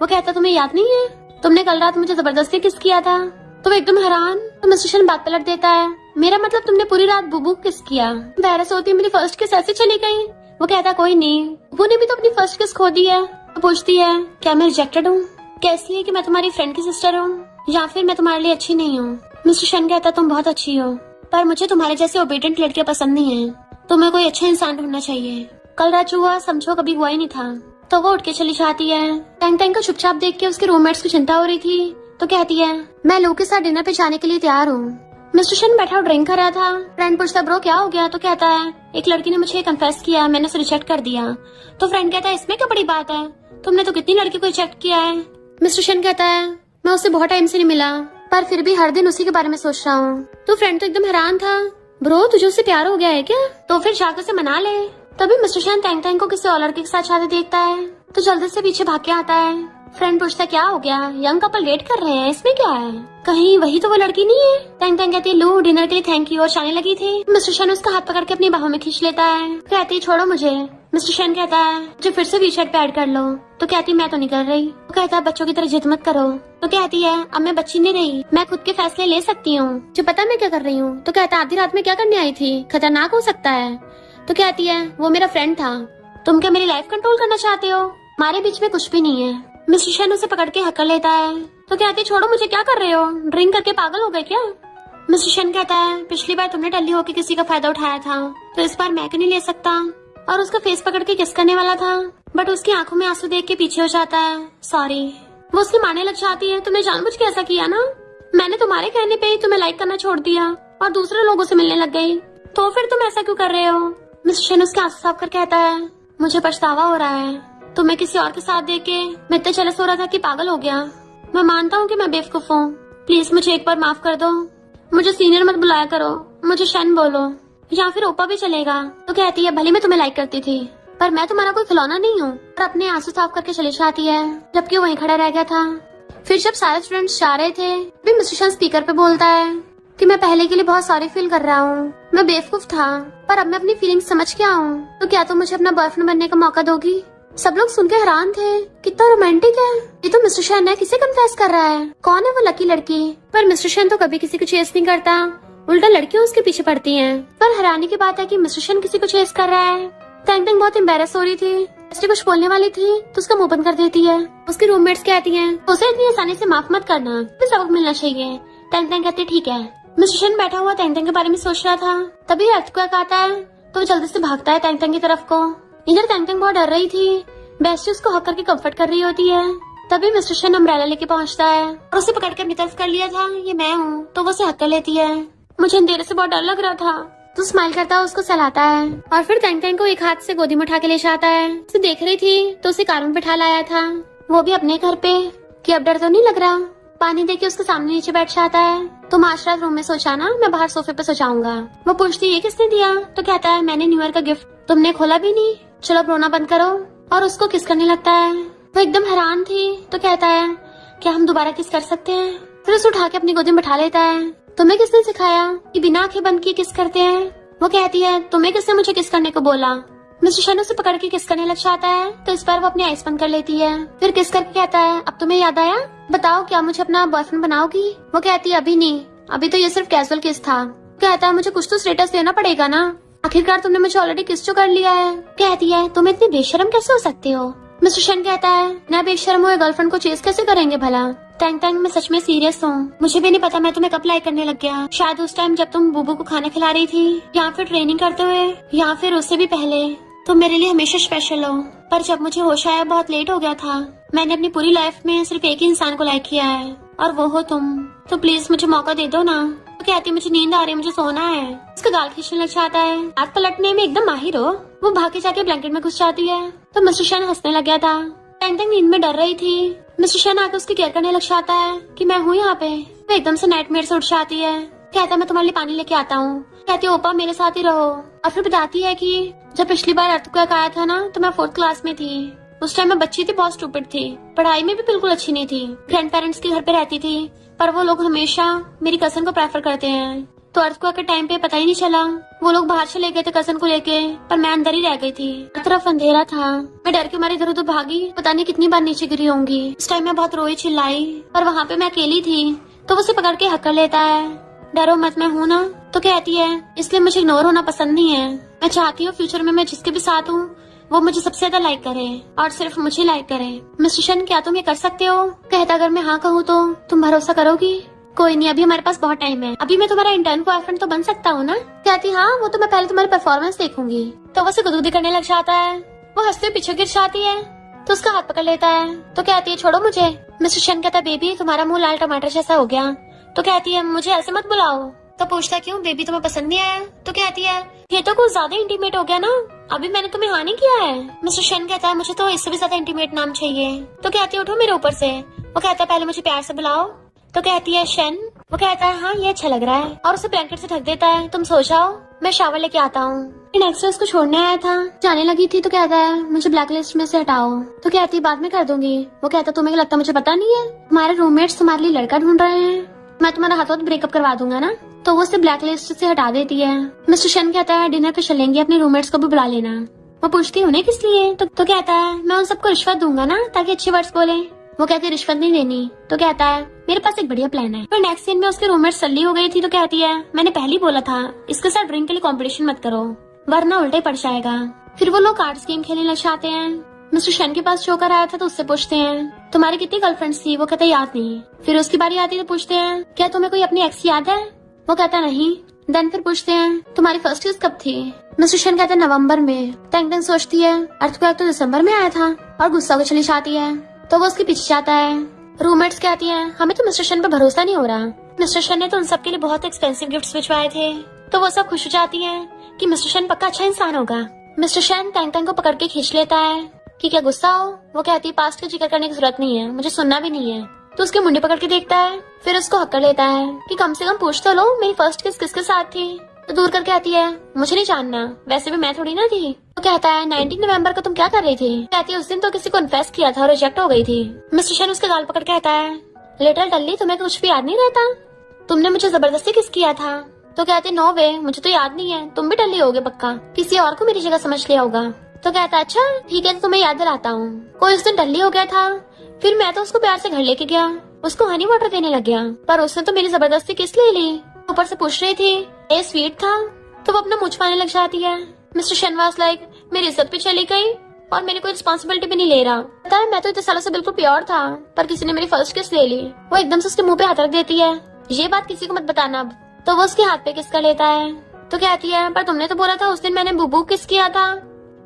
वो कहता तुम्हें याद नहीं है, तुमने कल रात मुझे जबरदस्ती किस किया था? तो वो एकदम हैरान। तो मिस्टर शन बात पलट देता है, मेरा मतलब तुमने पूरी रात बुबू किस किया? एम्बैरेस होती मेरी फर्स्ट किस ऐसे चली गई। वो कहता कोई नहीं, बुबू ने भी तो अपनी फर्स्ट किस खो दी है। तो पूछती है क्या मैं रिजेक्टेड हूँ? कैसी है कि मैं तुम्हारी फ्रेंड की सिस्टर हूँ या फिर मैं तुम्हारे लिए अच्छी नहीं हूँ? मिस्टर शन कहता तुम बहुत अच्छी हो, पर मुझे तुम्हारे जैसे ओबीडिएंट लड़के पसंद नहीं है। तुम्हें कोई अच्छा इंसान ढूंढना चाहिए। कल रात हुआ समझो कभी हुआ ही नहीं था। तो वो उठ के चली जाती है। टैंग टैंग को चुपचाप देख के उसके रूममेट्स को चिंता हो रही थी। तो कहती है मैं लोग के साथ डिनर पे जाने के लिए तैयार हूँ। मिस्टर शन बैठा ड्रिंक कर रहा था। फ्रेंड पूछता ब्रो क्या हो गया? तो कहता है एक लड़की ने मुझे कन्फेस किया, मैंने उसे रिजेक्ट कर दिया। तो फ्रेंड कहता है इसमें क्या बड़ी बात है, तुमने तो कितनी लड़की को रिजेक्ट किया है। मिस्टर शन कहता है मैं उससे बहुत टाइम से नहीं मिला, पर फिर भी हर दिन उसी के बारे में सोच रहा हूँ। तो फ्रेंड तो एकदम हैरान था। ब्रो तुझे उससे प्यार हो गया है क्या? तो फिर जाकर उसे मना ले। तभी मिस्टर शन टैंग टैंग को किसी और लड़के के साथ शादी देखता है तो जल्दी से पीछे भाग के आता है। फ्रेंड पूछता क्या हो गया, यंग कपल डेट कर रहे हैं, इसमें क्या है? कहीं वही तो वो लड़की नहीं है? टैंग टैंग कहती है लो डिनर के लिए थैंक यू और जाने लगी थी। मिस्टर शन उसका हाथ पकड़ के अपनी बाहों में खींच लेता है। कहती है छोड़ो मुझे। मिस्टर शन कहता है मुझे फिर से वी-चैट पे ऐड कर लो। तो कहती मैं तो नहीं कर रही। तो कहता है बच्चों की तरह जिद मत करो। तो कहती है अब मैं बच्ची नहीं रही, मैं खुद के फैसले ले सकती हूँ। जो पता मैं क्या कर रही हूँ? तो कहता आधी रात में क्या करने आई थी, खतरनाक हो सकता है। तो कहती है वो मेरा फ्रेंड था। तुम क्या मेरी लाइफ कंट्रोल करना चाहते हो? हमारे बीच में कुछ भी नहीं है। मिस्टर शन उसे पकड़ के हक्कर लेता है। तो कहती छोड़ो मुझे, क्या कर रहे हो, ड्रिंक करके पागल हो गए क्या? मिस्टर शन कहता है पिछली बार तुमने टल्ली होकर किसी का फायदा उठाया था, तो इस बार मैं क्यों नहीं ले सकता? और उसका फेस पकड़ के किस करने वाला था, बट उसकी आंखों में आंसू देख के पीछे हो जाता है। सॉरी। वो उसकी मारने लग जाती है तुमने जानबूझ के ऐसा किया ना, मैंने तुम्हारे कहने पे ही तुम्हें लाइक करना छोड़ दिया और दूसरे लोगों से मिलने लग गई, तो फिर तुम ऐसा क्यों कर रहे हो? मिस्टर शन उसके आंसू साफ कर कहता है मुझे पछतावा हो रहा है, तुम्हें किसी और के साथ देख के मैं इतना जेलस हो रहा था कि पागल हो गया। मैं मानता हूँ कि मैं बेवकूफ हूँ, प्लीज मुझे एक बार माफ कर दो। मुझे सीनियर मत बुलाया करो, मुझे शन बोलो या फिर ओपा भी चलेगा। तो कहती है भले मैं तुम्हें लाइक करती थी, पर मैं तुम्हारा कोई खिलौना नहीं हूँ। और अपने आंसू साफ करके चली जाती है, जबकि वहीं खड़ा रह गया था। फिर जब सारे स्टूडेंट्स जा रहे थे, भी मिस्टर शन स्पीकर पे बोलता है कि मैं पहले के लिए बहुत सॉरी फील कर रहा हूँ, मैं बेवकूफ था पर अब मैं अपनी फीलिंग्स समझ के आऊँ, तो क्या तुम मुझे अपना बॉयफ्रेंड बनने का मौका दोगी? सब लोग सुन के हैरान थे, कितना रोमांटिक है ये तो। मिस्टर शन है, किसे कन्फेस कर रहा है, कौन है वो लकी लड़की? पर मिस्टर शन तो कभी किसी को चेस नहीं करता, उल्टा लड़कियां उसके पीछे पड़ती हैं। पर हैरानी की बात है कि मिस्टर शन किसी को चेस कर रहा है। टैंग टैंग बहुत एम्बैरेस हो रही थी, ऐसे कुछ बोलने वाली थी तो उसका मुंह बंद कर देती है। उसकी रूममेट्स कहती हैं उसे इतनी आसानी से माफ मत करना, फिर सबक मिलना चाहिए। टैंग टैंग कहती ठीक है। मिस्टर शन बैठा हुआ टैंग टैंग के बारे में सोच रहा था, तभी अर्थक्वेक आता है तो वो जल्दी से भागता है टैंग टैंग की तरफ को। इधर टैंग टैंग बहुत डर रही थी, बेस्टी उसको हक करके कंफर्ट कर रही होती है। तभी मिस्टर शन अम्ब्रेला लेके पहुंचता है और उसे पकड़ कर अपनी तरफ कर लिया था, ये मैं हूँ, तो वो उसे हक कर लेती है। मुझे अंधेरे से बहुत डर लग रहा था, तो स्माइल करता है, उसको सहलाता है और फिर टैंग टैंग को एक हाथ से गोदी में उठा के ले जाता है। उसे देख रही थी तो उसे कार में बिठा लाया था, वो भी अपने घर पे, कि अब डर तो नहीं लग रहा। पानी देके उसके सामने नीचे बैठ जाता है। तुम आज रात रूम में सो जाना, मैं बाहर सोफे पे सो जाऊंगा। वो पूछती ये किसने दिया? तो कहता है मैंने न्यू ईयर का गिफ्ट, तुमने खोला भी नहीं, चलो अब रोना बंद करो। और उसको किस करने लगता है। वो एकदम हैरान थी तो कहता है क्या हम दोबारा किस कर सकते हैं? फिर उसे उठा के अपनी गोदी में बैठा लेता है। तुम्हें किसने सिखाया कि बिना आंखें बंद किए किस करते हैं? वो कहती है तुम्हें किसने मुझे किस करने को बोला? मिस्टर शन उसे पकड़ के किस करने लग जाता है, तो इस बार वो अपनी आईज बंद कर लेती है। फिर किस करके कहता है अब तुम्हें याद आया, बताओ क्या मुझे अपना बॉयफ्रेंड बनाओगी? वो कहती है अभी नहीं, अभी तो ये सिर्फ कैजुअल किस था। कहता है मुझे कुछ तो स्टेटस देना पड़ेगा ना, आखिरकार तुमने मुझे ऑलरेडी किस तो कर लिया है। कहती है तुम इतनी बेशर्म कैसे हो सकते हो, मिस्टर शन कहता है ना बेशर्म हुए गर्लफ्रेंड को चेस कैसे करेंगे भला। टैंग टैंग मैं सच में सीरियस हूँ, मुझे भी नहीं पता मैं तुम्हें कब लाइक करने लग गया। शायद उस टाइम जब तुम बुबू को खाना खिला रही थी, या फिर ट्रेनिंग करते हुए, या फिर उससे भी पहले। तुम मेरे लिए हमेशा स्पेशल हो। पर जब मुझे होश आया बहुत लेट हो गया था। मैंने अपनी पूरी लाइफ में सिर्फ एक ही इंसान को लाइक किया है और वो हो तुम। तो प्लीज मुझे मौका दे दो ना। तो कहती मुझे नींद आ रही है, मुझे सोना है। उसका गाल खींचने लग जाता है। हाथ पलटने में एकदम माहिर हो। वो भाग के जाके ब्लैंकेट में घुस जाती है। तो मिस्टर शन हंसने लग गया था। टैंग टैंग नींद में डर रही थी। मिस्टर शन आकर उसकी केयर करने लग जाता है कि मैं हूँ यहाँ पे। वो एकदम से नाइटमेयर से उठ जाती है। कहता है मैं तुम्हारे लिए पानी लेके आता हूँ। कहती है ओपा मेरे साथ ही रहो। और फिर बताती है कि जब पिछली बार अर्थक्वेक आया था ना, तो मैं 4th क्लास में थी। उस टाइम मैं बच्ची थी, बहुत स्टूपिड थी, पढ़ाई में भी बिल्कुल अच्छी नहीं थी। ग्रैंड पेरेंट्स के घर पे रहती थी, पर वो लोग हमेशा मेरी कजन को प्रेफर करते हैं। तो अर्थक्वेक के टाइम पे पता ही नहीं चला, वो लोग बाहर चले गए थे कजन को लेके, पर मैं अंदर ही रह गई थी। हर तरफ अंधेरा था। मैं डर के मारे इधर उधर भागी, पता नहीं कितनी बार नीचे गिरी होंगी। इस टाइम मैं बहुत रोई चिल्लाई, पर वहाँ पे मैं अकेली थी। तो वो उसे पकड़ के हक कर लेता है। डरो मत, मैं हूँ ना। तो कहती है इसलिए मुझे इग्नोर होना पसंद नहीं है। मैं चाहती हूँ फ्यूचर में मैं जिसके भी साथ हूँ वो मुझे सबसे ज्यादा लाइक करे और सिर्फ मुझे लाइक करे। मिस्टर शन क्या तुम ये कर सकते हो? कहता अगर मैं हाँ कहूँ तो तुम भरोसा करोगी? कोई नहीं, अभी हमारे पास बहुत टाइम है। अभी मैं तुम्हारा इंटर्न बॉयफ्रेंड तो बन सकता हूँ ना? कहती हाँ, वो तो मैं पहले तुम्हारी परफॉर्मेंस देखूंगी। तो वो उसे गुदगुदी करने लग जाता है। वो हंसते पीछे गिर जाती है तो उसका हाथ पकड़ लेता है। तो कहती है छोड़ो मुझे। मिस्टर शन कहता है बेबी तुम्हारा मुंह लाल टमाटर जैसा हो गया। तो कहती है मुझे ऐसे मत बुलाओ। तो पूछता क्यों बेबी तुम्हें पसंद नहीं आया? तो कहती है ये तो कुछ ज्यादा इंटीमेट हो गया ना, अभी मैंने तुम्हें हाँ नहीं किया है। मिस्टर शन कहता है मुझे तो इससे भी ज्यादा इंटीमेट नाम चाहिए। तो कहती है उठो मेरे ऊपर से। वो कहता है पहले मुझे प्यार से बुलाओ। तो कहती है शन। वो कहता है हाँ ये अच्छा लग रहा है और उसे ब्लैंकेट से ढक देता है। तुम सो जाओ, मैं शावर लेके आता हूँ। नेक्स्ट उसको छोड़ने आया था, जाने लगी थी। तो कहता है मुझे ब्लैक लिस्ट में से हटाओ। तो कहती है बाद में कर दूंगी। वो कहता तुम्हें लगता मुझे पता नहीं है? तुम्हारे रूममेट्स तुम्हारे लिए लड़का ढूंढ रहे हैं, मैं तुम्हारा हाथों ब्रेकअप करवा दूंगा ना। तो वो उसे ब्लैक लिस्ट से हटा देती है। मिस्टर शन कहता है डिनर पे चलेंगे, अपने रूममेट्स को भी बुला लेना। वो पूछती उन्हें किस लिए? तो कहता है मैं उन सबको रिश्वत दूंगा ना ताकि अच्छे वर्ड्स बोले। वो कहती है रिश्वत नहीं देनी। तो कहता है मेरे पास एक बढ़िया प्लान है। पर नेक्स्ट सीन में उसके रूममेट सल्ली हो गई थी। तो कहती है मैंने पहले ही बोला था इसके साथ ड्रिंक के लिए कंपटीशन मत करो वरना उल्टे पड़ जाएगा। फिर वो लोग कार्ड्स गेम खेलने लग जाते हैं। मिस्टर शन के पास जोकर आया था तो उससे पूछते हैं तुम्हारी कितनी गर्लफ्रेंड्स थी? वो कहता है याद नहीं। फिर उसकी बारी आती है तो पूछते हैं क्या तुम्हें कोई अपनी एक्स याद है? वो कहता नहीं। देन फिर पूछते हैं तुम्हारी फर्स्ट किस कब थी? मिस्टर शन कहता है नवंबर में। टैंग टैंग सोचती है अर्थक्वेक तो दिसंबर में आया था और गुस्सा को चली जाती है। तो वो उसके पीछे जाता है। रूममेट्स कहती हैं हमें तो मिस्टर शन पे भरोसा नहीं हो रहा। मिस्टर शन ने तो उन सबके लिए बहुत एक्सपेंसिव गिफ्ट्स भिजवाए थे। तो वो सब खुश हो जाती हैं कि मिस्टर शन पक्का अच्छा इंसान होगा। मिस्टर शन टैंग टैंग को पकड़ के खींच लेता है कि क्या गुस्सा हो? वो कहती है पास्ट का जिक्र करने की जरूरत नहीं है, मुझे सुनना भी नहीं है। तो उसके मुंडी पकड़ के देखता है, फिर उसको हक कर लेता है कि कम से कम पूछ तो लो मेरी फर्स्ट किस किसके साथ थी। तो दूर कर कहती है मुझे नहीं जानना, वैसे भी मैं थोड़ी ना थी। तो कहता है 19 नवंबर को तुम क्या कर रही थी? कहती है उस दिन तो किसी को इन्फेस किया था और रिजेक्ट हो गई थी। मिस्टर शन उसके गाल पकड़ कहता है लिटिल डल्ली तुम्हें कुछ भी याद नहीं रहता? तुमने मुझे जबरदस्ती किस किया था? तो कहते नो वे, मुझे तो याद नहीं है, तुम भी डल्ली होगे पक्का, किसी और को मेरी जगह समझ लिया होगा। तो कहता है अच्छा ठीक है, तो तुम्हें याद दिलाता हूँ। कोई उस दिन डल्ली हो गया था, फिर मैं तो उसको प्यार से घर लेके गया, उसको हनी वाटर देने लग गया, पर उसने तो मेरी जबरदस्ती किस ले ली। ऊपर से पूछ रही थी ये स्वीट था। तो वो अपना मुंह छुपाने लग जाती है। मिस्टर शनवास लाइक मेरी इज्जत भी चली गई और मेरी कोई रिस्पॉन्सिबिलिटी भी नहीं ले रहा। पता है मैं तो इतने सालों से बिल्कुल प्योर था, पर किसी ने मेरी फर्स्ट किस ले ली। वो एकदम से उसके मुंह पे हाथ रख देती है, ये बात किसी को मत बताना अब। तो वो उसके हाथ पे किस कर लेता है। तो कहती है पर तुमने तो बोला था उस दिन मैंने बुबू किस किया था।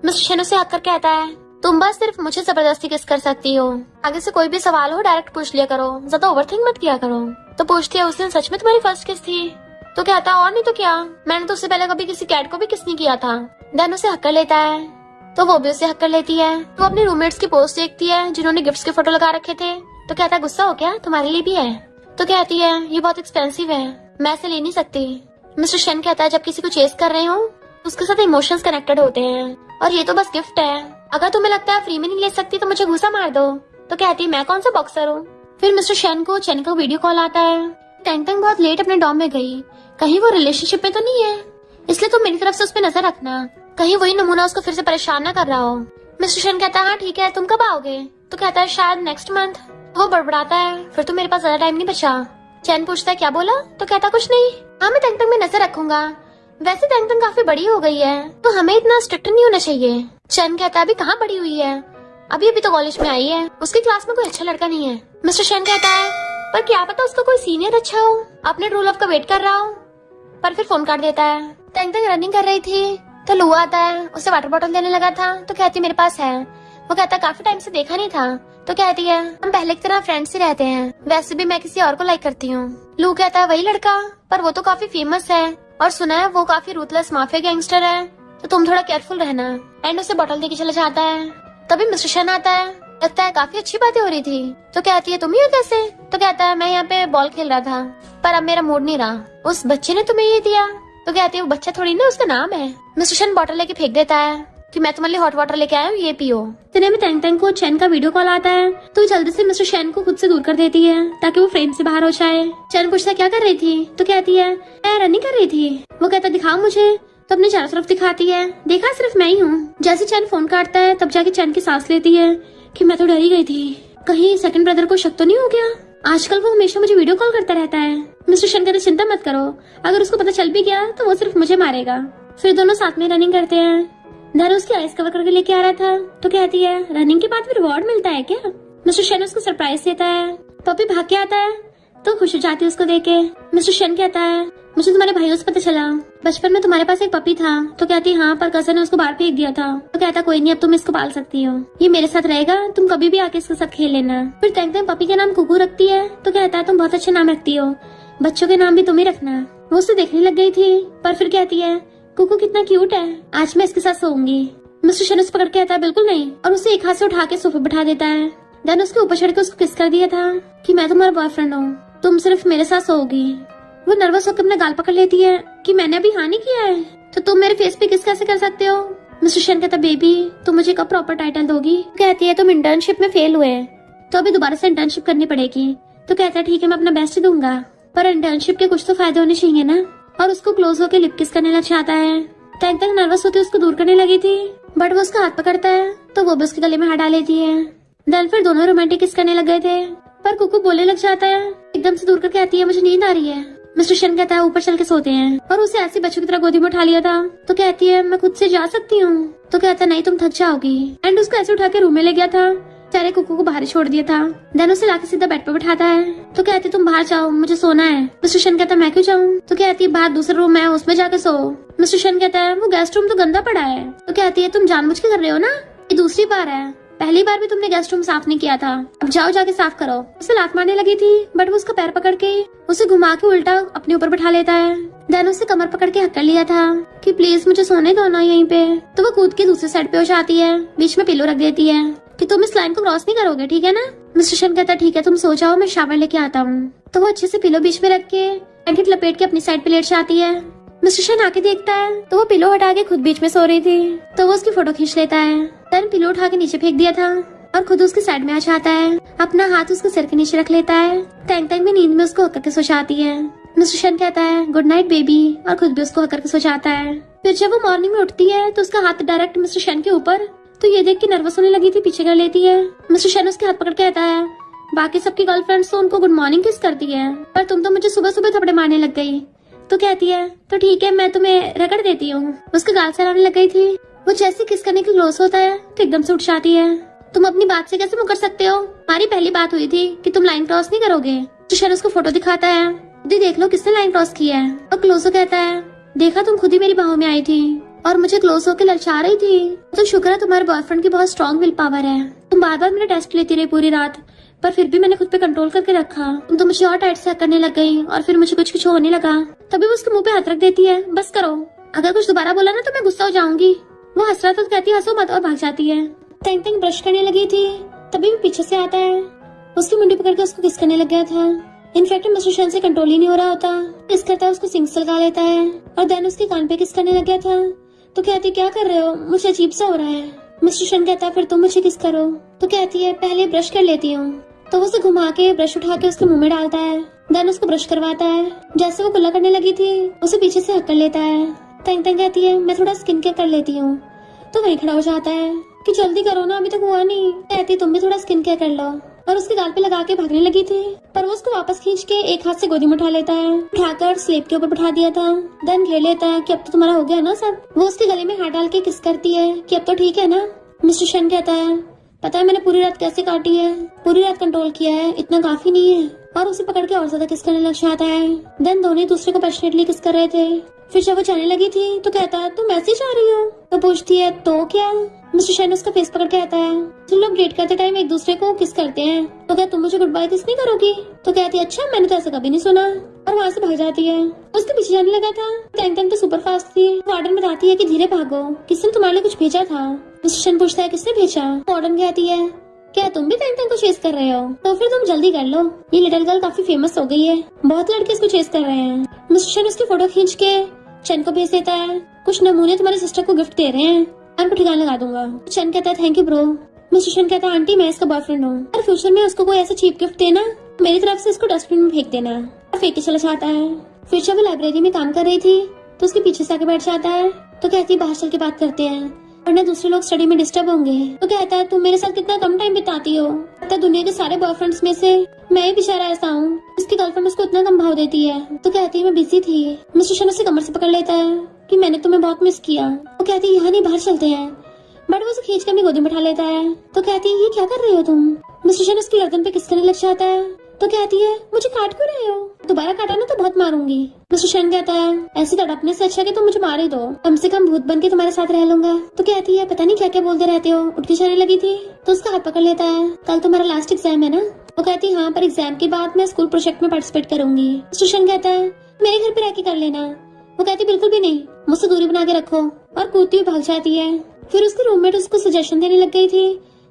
मिस्टर शन उसे हक कर कहता है तुम बस सिर्फ मुझे जबरदस्ती किस कर सकती हो, आगे से कोई भी सवाल हो डायरेक्ट पूछ लिया करो, ज्यादा ओवरथिंक मत किया करो। तो पूछती है उस दिन सच में तुम्हारी फर्स्ट किस थी? तो कहता है और नहीं तो क्या, मैंने तो उससे पहले कभी किसी कैट को भी किस नहीं किया था। देन उसे हक कर लेता है, तो वो भी उसे हक कर लेती है। वो अपने रूममेट्स की पोस्ट देखती है जिन्होंने गिफ्ट्स के फोटो लगा रखे थे। तो कहता है गुस्सा हो क्या, तुम्हारे लिए भी है? तो कहती है ये बहुत एक्सपेंसिव है, मैं इसे ले नहीं सकती। मिस्टर शन कहता है जब किसी को चेस कर रहे हो उसके साथ इमोशंस कनेक्टेड होते हैं और ये तो बस गिफ्ट है, अगर तुम्हें लगता है फ्री में नहीं ले सकती तो मुझे घूसा मार दो। तो कहती है मैं कौन सा बॉक्सर हूँ। फिर मिस्टर शन को चेन का वीडियो कॉल आता है। टैंग टैंग बहुत लेट अपने डॉम में गई, कहीं वो रिलेशनशिप में तो नहीं है, इसलिए तुम मेरी तरफ से उस पर नजर रखना, कहीं वही नमूना उसको फिर से परेशान न कर रहा हो। मिस्टर शन कहता है हाँ ठीक है, तुम कब आओगे? तो कहता है शायद नेक्स्ट मंथ। वो बड़बड़ाता है फिर तो मेरे पास ज्यादा टाइम नहीं बचा। चैन पूछता है क्या बोला? तो कहता कुछ नहीं, हाँ मैं टैंग टैंग में नजर रखूंगा, वैसे टैंग टैंग काफी बड़ी हो गई है तो हमें इतना स्ट्रिक्ट नहीं होना चाहिए। चैन कहता है अभी कहाँ बड़ी हुई है, अभी अभी तो कॉलेज में आई है, उसकी क्लास में कोई अच्छा लड़का नहीं है। मिस्टर शेन कहता है पर क्या पता उसका कोई सीनियर अच्छा हो, अपने ट्रू लव का वेट कर रहा हो। पर फिर फोन काट देता है। तंग तंग रनिंग कर रही थी तो लू आता है, उसे वाटर बॉटल देने लगा था तो कहती मेरे पास है। वो कहता काफी टाइम से देखा नहीं था तो कहती है हम पहले की तरह फ्रेंड्स ही रहते हैं, वैसे भी मैं किसी और को लाइक करती हूँ। लू कहता है वही लड़का, पर वो तो काफी फेमस है और सुना है वो काफी रूथलेस माफिया गैंगस्टर है, तो तुम थोड़ा केयरफुल रहना। एंड उसे बॉटल देके चला जाता है। तभी मिस्टर शन आता है, लगता है काफी अच्छी बातें हो रही थी। तो कहती है तुम ही हो कैसे? तो कहता है मैं यहाँ पे बॉल खेल रहा था पर अब मेरा मूड नहीं रहा, उस बच्चे ने तुम्हें ये दिया। तो कहती है वो बच्चा थोड़ी ना, उसका नाम है। मिस्टर शन बॉटल लेके फेंक देता है कि मैं तुम्हारे लिए हॉट वाटर लेके आया हूँ, ये पियो। इतने में तंग तंग को चैन का वीडियो कॉल आता है तो जल्दी से मिस्टर शेन को खुद से दूर कर देती है ताकि वो फ्रेम से बाहर हो जाए। चैन पूछता क्या कर रही थी? तो कहती है मैं रनिंग कर रही थी। वो कहता दिखाओ मुझे, तो अपने चारों तरफ दिखाती है। देखा सिर्फ मैं ही हूँ। जैसे चैन फोन काटता है तब जाके चैन की सांस लेती है कि मैं तो डर ही गई थी, कहीं सेकंड ब्रदर को शक तो नहीं हो गया। आजकल वो हमेशा मुझे वीडियो कॉल करता रहता है। मिस्टर शन कहते चिंता मत करो, अगर उसको पता चल भी गया तो वो सिर्फ मुझे मारेगा। फिर दोनों साथ में रनिंग करते हैं। धन उसकी आइस कवर करके लेके आ रहा था तो कहती है रनिंग के बाद भी रिवॉर्ड मिलता है क्या? मिस्टर शन उसको सरप्राइज देता है। पपी भाग के आता है तो खुश हो जाती है उसको देखे। मिस्टर शन कहता है मुझे तुम्हारे भाइयों से पता चला बचपन में तुम्हारे पास एक पपी था। तो कहती है हाँ, पर कजन ने उसको बाहर फेंक दिया था। तो कहता कोई नहीं, अब तुम इसको पाल सकती हो, ये मेरे साथ रहेगा, तुम कभी भी आके इसके साथ खेल लेना। फिर तंग तंग पपी का नाम कुकू रखती है तो कहता है तुम बहुत अच्छा नाम रखती हो, बच्चों के नाम भी तुम ही रखना। वो उसे देखने लग गई थी पर फिर कहती है कुकू कितना क्यूट है, आज मैं इसके साथ सोऊंगी। मिस्टर शन उसे पकड़ के कहता है बिल्कुल नहीं, और उसे एक हाथ से उठा के सोफे बिठा देता है। देन उसके ऊपर चढ़ के उसको किस कर दिया था कि मैं तुम्हारा बॉयफ्रेंड हूँ, तुम सिर्फ मेरे साथ सोओगी। वो नर्वस होकर अपना गाल पकड़ लेती है कि मैंने अभी हाँ नहीं किया है, तो तुम मेरे फेस पे किस कैसे कर सकते हो? मिस्टर शन कहता बेबी तुम मुझे कब प्रॉपर टाइटल दोगी? कहती है तुम इंटर्नशिप में फेल हुए तो अभी दोबारा से इंटर्नशिप करनी पड़ेगी। तो कहता है ठीक है मैं अपना बेस्ट दूंगा, पर इंटर्नशिप के कुछ तो फायदे होने चाहिए ना। और उसको क्लोज होकर लिप किस करने लग जाता है। तंग तंग नर्वस होती उसको दूर करने लगी थी बट वो उसका हाथ पकड़ता है तो वो भी उसके गले में हाथ डाल लेती है। देन फिर दोनों रोमांटिक किस करने लग गए थे पर कुकू बोलने लग जाता है, एकदम से दूर करके आती है मुझे नींद आ रही है। मिस्टर शन कहता है ऊपर चल के सोते हैं, और उसे ऐसी बच्चों की तरह गोदी में उठा लिया था। तो कहती है मैं खुद से जा सकती हूँ। तो कहता है नहीं तुम थक जाओगी। एंड उसको ऐसे उठा के रूम में ले गया था, सारे कुकू को बाहर ही छोड़ दिया था। देन उसे लाके सीधा बेड पे बिठाता है। तो कहती तुम बाहर जाओ मुझे सोना है। मिस्टर शन कहता है मैं क्यों जाऊँ? तो कहती है बाहर दूसरा रूम है उसमें जाके सो। मिस्टर शन कहता है वो गेस्ट रूम तो गंदा पड़ा है। तो कहती है तुम जानबूझ के कर रहे हो ना, ये दूसरी बार है, पहली बार भी तुमने गेस्ट रूम साफ नहीं किया था, अब जाओ जाके साफ करो। उसे लात मारने लगी थी बट वो उसका पैर पकड़ के उसे घुमा के उल्टा अपने ऊपर बैठा लेता है। देन उसे कमर पकड़ के हक कर लिया था कि प्लीज मुझे सोने दो ना यहीं पे। तो वो कूद के दूसरी साइड पे हो जाती है, बीच में पिलो रख देती है कि तुम इस लाइन को क्रॉस नहीं करोगे, ठीक है ना? मिस्टर शन कहता है ठीक है तुम सो जाओ, मैं शावर लेके आता हूँ। तो वो अच्छे से पिलो बीच में रख के ब्लैंकेट लपेट के अपनी साइड पे लेट जाती है। मिस्टर शन आके देखता है तो वो पिलो हटा के खुद बीच में सो रही थी, तो वो उसकी फोटो खींच लेता है। देन पिलो उठा के नीचे फेंक दिया था और खुद उसके साइड में आ जाता है, अपना हाथ उसके सिर के नीचे रख लेता है। तंग तंग भी नींद में उसको हक करके सो जाती है। मिस्टर शन कहता है गुड नाइट बेबी, और खुद भी उसको हक करके सो जाता है। फिर जब वो मॉर्निंग में उठती है तो उसका हाथ डायरेक्ट मिस्टर शन के ऊपर, तो ये देख के नर्वस होने लगी थी, पीछे कर लेती है। मिस्टर शन उसके हाथ पकड़ के कहता है बाकी सबकी गर्लफ्रेंड्स तो उनको गुड मॉर्निंग किस करती है, पर तुम तो मुझे सुबह सुबह थपड़े मारने लग गई। तो कहती है तो ठीक है मैं तुम्हें रगड़ देती हूँ। उसके गाल से लग गई थी। वो जैसे किस करने के क्लोज होता है तो एकदम से उठ जाती है। तुम अपनी बात से कैसे मुकर सकते हो, हमारी पहली बात हुई थी कि तुम लाइन क्रॉस नहीं करोगे। तो शन उसको फोटो दिखाता है, दी देख लो किसने लाइन क्रॉस किया है। और क्लोज कहता है देखा तुम खुद ही मेरी बाहों में आई थी और मुझे क्लोज होकर ललचा रही थी, तो शुक्र है तुम्हारे बॉयफ्रेंड की बहुत स्ट्रॉन्ग विल पावर है। तुम बार बार मेरा टेस्ट लेती रही पूरी रात, पर फिर भी मैंने खुद पे कंट्रोल करके रखा। तुम तो मुझे और टाइट से करने लग गई और फिर मुझे कुछ कुछ होने लगा। तभी वो उसके मुंह पे हाथ रख देती है, बस करो, अगर कुछ दोबारा बोला ना तो मैं गुस्सा हो जाऊंगी। वो हंस रहा था तो कहती है हंसो मत, और भाग जाती है। तंग तंग ब्रश करने लगी थी तभी वो पीछे से आता है, उसकी मुंडी पकड़ के उसको किस करने लग गया था। इनफैक्ट मिस्टर शन से कंट्रोल ही नहीं हो रहा होता, किस करता है उसको सिंक से लगा लेता है और देन उसके कान पे किस करने लग गया था। तो कहती क्या कर रहे हो, मुझे अजीब सा हो रहा है। मिस्टर शन कहता है फिर तुम मुझे किस करो। तो कहती है पहले ब्रश कर लेती हूँ। तो वो उसे घुमा के ब्रश उठा के उसके मुंह में डालता है, देन उसको ब्रश करवाता है। जैसे वो कुल्ला करने लगी थी उसे पीछे से हक कर लेता है। तंग तंग कहती है मैं थोड़ा स्किन केयर कर लेती हूँ। तो वहीं खड़ा हो जाता है कि जल्दी करो ना, अभी तक हुआ नहीं। कहती तुम भी थोड़ा स्किन केयर कर लो, और उसके गाल पे लगा के भागने लगी थी, पर वो उसको वापस खींच के एक हाथ से गोदी में उठा लेता है, उठाकर स्लेब के ऊपर बैठा दिया था। देन घेर लेता है कि अब तो तुम्हारा हो गया ना सब। वो उसके गले में हाथ डाल के किस करती है कि अब तो ठीक है ना। मिस्टर शन कहता है पता है मैंने पूरी रात कैसे काटी है, पूरी रात कंट्रोल किया है, इतना काफी नहीं है। और उसे पकड़ के और ज्यादा किस करने लग जाता है। देन दोनों एक दूसरे को पैशनेटली किस कर रहे थे। फिर जब वो जाने लगी थी तो कहता है तुम ऐसे ही जा रही हो? तो पूछती है तो क्या? मिस्टर शेन उसका फेस पकड़ के आता है तुम लोग डेट करते टाइम एक दूसरे को किस करते हैं, तो क्या तुम मुझे गुड बाय किस नहीं करोगी? तो कहती है अच्छा मैंने तो ऐसा कभी नहीं सुना, और वहाँ से भाग जाती है। उसके पीछे जाने लगा था। टैंग टैंग तो सुपर फास्ट थी। वार्डन बताती है कि धीरे भागो, किसने तुम्हारे लिए कुछ भेजा था। मिस्टर शेन पूछता है किसने भेजा? वार्डन कहती है क्या तुम भी टैंग टैंग को चेस कर रहे हो? तो फिर तुम जल्दी कर लो, ये लिटिल गर्ल काफी फेमस हो गई है, बहुत लड़के इसको चेस कर रहे हैं। मिस्टर शेन उसकी फोटो खींच के चैन को भेज देता है, कुछ नमूने तुम्हारी सिस्टर को गिफ्ट दे रहे हैं, आपको ठिकाना लगा दूंगा। चैन कहता है thank you bro. Mister Shane कहता है आंटी मैं इसका बॉयफ्रेंड हूँ, और फ्यूचर में उसको कोई ऐसा चीप गिफ्ट देना, मेरी तरफ से इसको डस्टबिन में फेंक देना। और फेंक के चला जाता है। फिर जब वो लाइब्रेरी में काम कर रही थी तो उसके पीछे से आके बैठ जाता है। तो कहती है बाहर चल के बात करते हैं, वरना दूसरे लोग स्टडी में डिस्टर्ब होंगे। तो कहता है तुम मेरे साथ कितना कम टाइम बिताती हो, लगता है दुनिया के सारे बॉयफ्रेंड्स में से मैं ही बेचारा ऐसा हूँ, उसकी गर्लफ्रेंड उसको इतना कम भाव देती है। तो कहती है मैं बिजी थी। मिस्टर शेन उसे कमर से पकड़ लेता है कि मैंने तुम्हें बहुत मिस किया। वो कहती है यहाँ नहीं बाहर चलते हैं, बट वो उसे खींच कर अपनी गोदी में बैठा लेता है। तो कहती है ये क्या कर रहे हो तुम? मिस्टर शेन उसकी गर्दन पे किस करने लग जाता है। तो कहती है मुझे काट क्यों रहे हो, दोबारा काटा ना तो बहुत मारूंगी। मिस्टर शेन कहता है ऐसे तड़पने से अच्छा कि तुम मुझे मार ही दो, कम से कम भूत बन के तुम्हारे साथ रह लूंगा। तो कहती है पता नहीं क्या क्या बोलते रहते हो, उठ के जाने लगी थी। तो उसका हाथ पकड़ लेता है कल तुम्हारा लास्ट एग्जाम है ना? वो कहती है हाँ, पर एग्जाम के बाद मैं स्कूल प्रोजेक्ट में पार्टिसिपेट करूंगी। मिस्टर शेन कहता है मेरे घर पे रह के कर लेना। वो कहती बिल्कुल भी नहीं, मुझसे दूरी बना के रखो, और कूदती हुई भाग जाती है। फिर उसकी रूममेट उसको सजेशन देने लग गई थी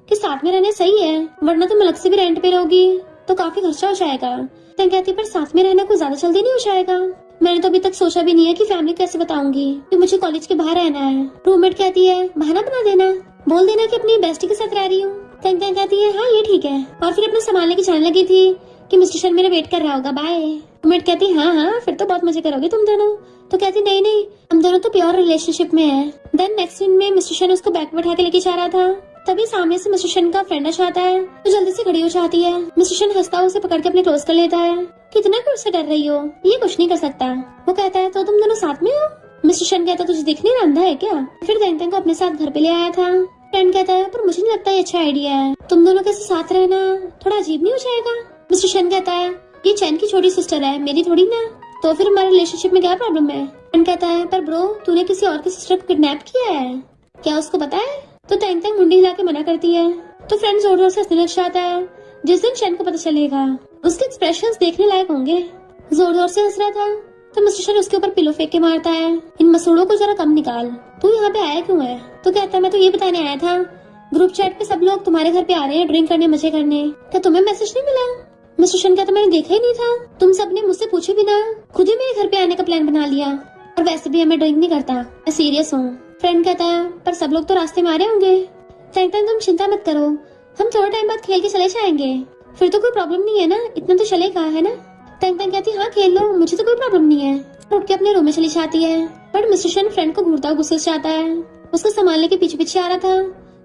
कि साथ में रहने सही है, वरना तुम अलग से भी रेंट पे रहोगी तो काफी खर्चा हो जाएगा। तो कहती पर साथ में रहना कुछ ज्यादा जल्दी नहीं हो जाएगा, मैंने तो अभी तक सोचा भी नहीं है कि फैमिली कैसे बताऊंगी कि मुझे कॉलेज के बाहर रहना है। रूममेट कहती है बहाना बना देना, बोल देना कि अपनी बेस्टी के साथ रह रही हूँ। कहती है हाँ ये ठीक है, और फिर अपने संभालने की जाने लगी थी कि मिस्टर शेन मेरा वेट कर रहा होगा, बाय। रूममेट कहती हाँ हाँ फिर तो बहुत मजे करोगे तुम दोनों। तो कहती नहीं नहीं, हम दोनों तो प्योर रिलेशनशिप में है। देन नेक्स्ट सीन में मिस्टर शेन उसको बैग बैठा के लेके जा रहा था, तभी सामने से मिस्टर शेन का फ्रेंड आ जाता है, तो जल्दी से खड़ी हो जाती है। मिस्टर शेन हंसता हुआ उसे पकड़ के अपने क्लोज कर लेता है। कितना क्यों से डर रही हो, ये कुछ नहीं कर सकता। वो कहता है तो तुम दोनों साथ में हो? मिस्टर शेन कहता है तुझे दिख नहीं रहा, अंधा है क्या? फिर टैंग टैंग को अपने साथ घर पे ले आया था। फ्रेंड कहता है पर मुझे नहीं लगता ये अच्छा आइडिया है, तुम दोनों कैसे साथ रहना थोड़ा अजीब नहीं हो जाएगा? मिस्टर शेन कहता है ये चैन की छोटी सिस्टर है, मेरी थोड़ी ना, तो फिर हमारे रिलेशनशिप में क्या प्रॉब्लम है? फ्रेंड कहता है पर ब्रो तूने किसी और की सिस्टर को किडनैप किया है, क्या उसको पता है? तो टैंग टैंग मुंडी हिला के मना करती है। तो फ्रेंड जोर जोर से हंसने लग जाता है। जिस दिन शेन को पता चलेगा उसके एक्सप्रेशंस देखने लायक होंगे। जोर जोर से हंस रहा था तो मिस्टर शेन उसके ऊपर पिलो फेंक के मारता है, इन मसूड़ों को जरा कम निकाल, तू यहाँ पे आया क्यों है? तो कहता है मैं तो ये बताने आया था, ग्रुप चैट पे सब लोग तुम्हारे घर पे आ रहे हैं ड्रिंक करने मजे करने, क्या तुम्हें मैसेज नहीं मिला? मिस्टर शेन कहता मैंने देखा ही नहीं था, तुम सबने मुझसे पूछे बिना खुद ही मेरे घर पे आने का प्लान बना लिया, और वैसे भी मैं ड्रिंक नहीं करता, मैं सीरियस हूँ। फ्रेंड कहता है पर सब लोग तो रास्ते में आ रहे होंगे। टैंग टैंग तुम चिंता मत करो, हम थोड़ा टाइम बाद खेल के चले जाएंगे, फिर तो कोई प्रॉब्लम नहीं है ना, इतना तो चलेगा है ना? टैंग टैंग कहती हाँ खेल लो, मुझे तो कोई प्रॉब्लम नहीं है। उठ के अपने रूम में चली जाती है, बट मिस्टर शेन फ्रेंड को घूरता हुआ गुस्से से आता है, उसको संभालने के पीछे पीछे आ रहा था,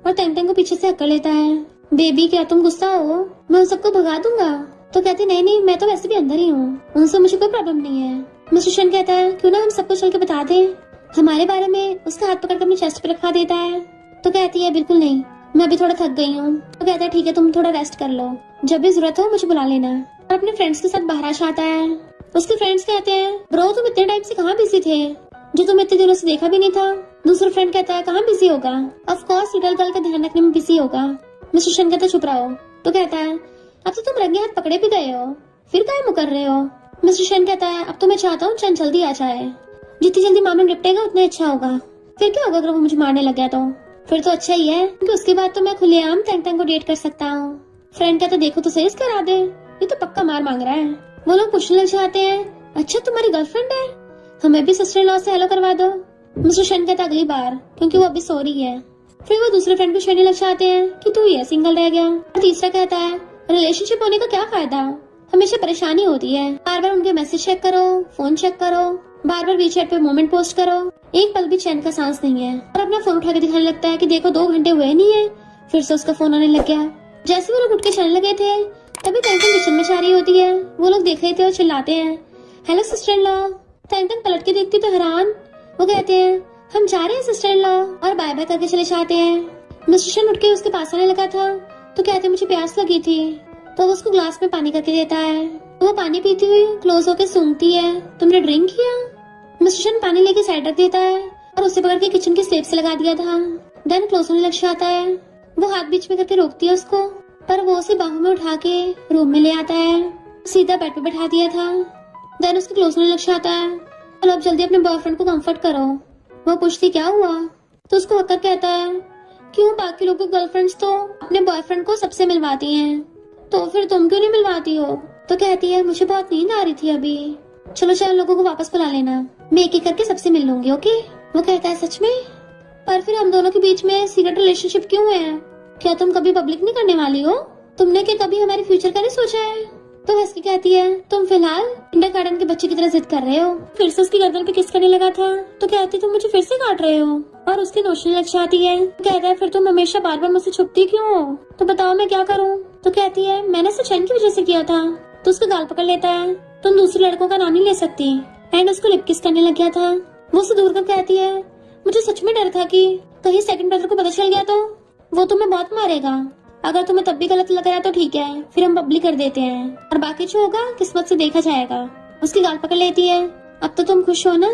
और टैंग टैंग को पीछे से हक्कर लेता है। बेबी क्या तुम गुस्सा हो, मैं उन सबको भगा दूंगा। तो कहती नहीं नहीं मैं तो वैसे भी अंदर ही हूँ, उनसे मुझे कोई प्रॉब्लम नहीं है। मिस्टर शेन कहता है क्यों ना हम सबको चल के बता दे हमारे बारे में, उसका हाथ पकड़ कर अपनी चेस्ट पे रखा देता है। तो कहती है बिल्कुल नहीं, मैं अभी थोड़ा थक गई हूँ। तो कहता है ठीक है तुम थोड़ा रेस्ट कर लो, जब भी जरूरत हो मुझे बुला लेना। और अपने फ्रेंड्स के साथ बाहर आ जाता है। उसके फ्रेंड्स कहते हैं ब्रो तुम इतने टाइम से कहाँ बिजी थे, जो तुम इतने दिनों से देखा भी नहीं था। दूसरा फ्रेंड कहता है कहाँ बिजी होगा, ऑफ कोर्स लिटिल गर्ल का ध्यान रखने में बिजी होगा। मिस्टर शेन कहता है चुप रहो। तो कहता है अब तो तुम रंगे हाथ पकड़े भी गए हो, फिर काहे मुकर रहे हो? मिस्टर शेन कहता है अब तो मैं चाहता हूँ चंद जल्दी आ जाए, जितनी जल्दी मामला निपटेगा उतना अच्छा होगा। फिर क्या होगा अगर वो मुझे मारने लग गया तो? फिर तो अच्छा ही है, क्योंकि उसके बाद तो मैं खुलेआम टैंग टैंग को डेट कर सकता हूँ। फ्रेंड कहता देखो तो सही करा दे, ये तो पक्का मार मांग रहा है। वो लोग पूछने लग जाते हैं अच्छा तुम्हारी गर्लफ्रेंड है, हमें भी सिस्टर इन लॉ से हेलो करवा दो। मिस्टर शेन कहता अगली बार, क्योंकि वो अभी सो रही है। फिर वो दूसरे फ्रेंड को छेड़ने लग जाते हैं कि तू ये सिंगल रह गया। और तीसरा कहता है रिलेशनशिप होने का क्या फायदा, हमेशा परेशानी होती है, बार बार उनके मैसेज चेक करो, फोन चेक करो, बार बार वीचैट पे मोमेंट पोस्ट करो, एक पल भी चैन का सांस नहीं है। और अपना फोन उठा के दिखाने लगता है कि देखो 2 घंटे हुए नहीं है। फिर से उसका फोन आने लग गया। जैसे वो लोग उठ के चलने लगे थे तभी टैंग टैंग किचन में जा रही होती है। वो लोग देख रहे थे और चिल्लाते हैं hello sister in law. Tang Tang पलट के देखती तो हैरान। वो कहते हैं हम जा रहे हैं सिस्टर इन लॉ, और बाय बाय करके चले जाते हैं। मिस्टर शन उठ के उसके पास आने लगा था तो कहते मुझे प्यास लगी थी, तो वो उसको ग्लास में पानी करके देता है। वो पानी पीती हुई क्लोज होकर सूंघती है, तुमने ड्रिंक किया? मिस्टर शन पानी लेके साइड रख देता है और उसे पकड़ के किचन की स्लेब से लगा दिया था। देन क्लोज होने लग जाता है। वो हाथ बीच में करके रोकती है उसको, पर वो उसे बाहों में उठा के रूम में ले आता है, सीधा बेड पे बैठा दिया था। देन उसके क्लोज होने लग जाता है। चलो अब जल्दी अपने बॉयफ्रेंड को कंफर्ट करो। वो पूछती क्या हुआ, तो उसको हक्कर कहता है क्यों बाकी लोगों की गर्लफ्रेंड्स तो अपने बॉयफ्रेंड को सबसे मिलवाती हैं, तो फिर तुम क्यों नहीं मिलवाती हो? तो कहती है मुझे बहुत नींद आ रही थी अभी, चलो 4 लोगों को वापस बुला लेना, मैं एक एक करके सबसे मिल लूंगी, ओके? वो कहता है सच में? पर फिर हम दोनों के बीच में सीक्रेट रिलेशनशिप क्यों है? क्या तुम कभी पब्लिक नहीं करने वाली हो? तुमने क्या कभी हमारे फ्यूचर का नहीं सोचा है? तो हंस के कहती है तुम फिलहाल किंडरगार्टन के बच्चे की तरह जिद कर रहे हो। फिर से उसकी गर्दन पे किस करने लगा था तो कहती तुम मुझे फिर से काट रहे हो, और उसकी नोशनी लग जाती है। कहता है फिर तुम हमेशा बार बार मुझसे छुपती क्यों हो, तो बताओ मैं क्या करूँ? तो कहती है मैंने सचैन की वजह से किया था। तो उसका गाल पकड़ लेता है, तुम दूसरे लड़कों का नाम नहीं ले सकती, एंड उसको लिप किस करने लग गया था। वो उसे दूर कर कहती है मुझे सच में डर था कि कहीं सेकंड ब्रदर को पता चल गया तो वो तुम्हें बहुत मारेगा। अगर तुम्हें तब भी गलत लग रहा है तो ठीक है, फिर हम पब्लिक कर देते हैं, और बाकी जो होगा किस्मत से देखा जाएगा। उसकी गाल पकड़ लेती है, अब तो तुम खुश हो ना?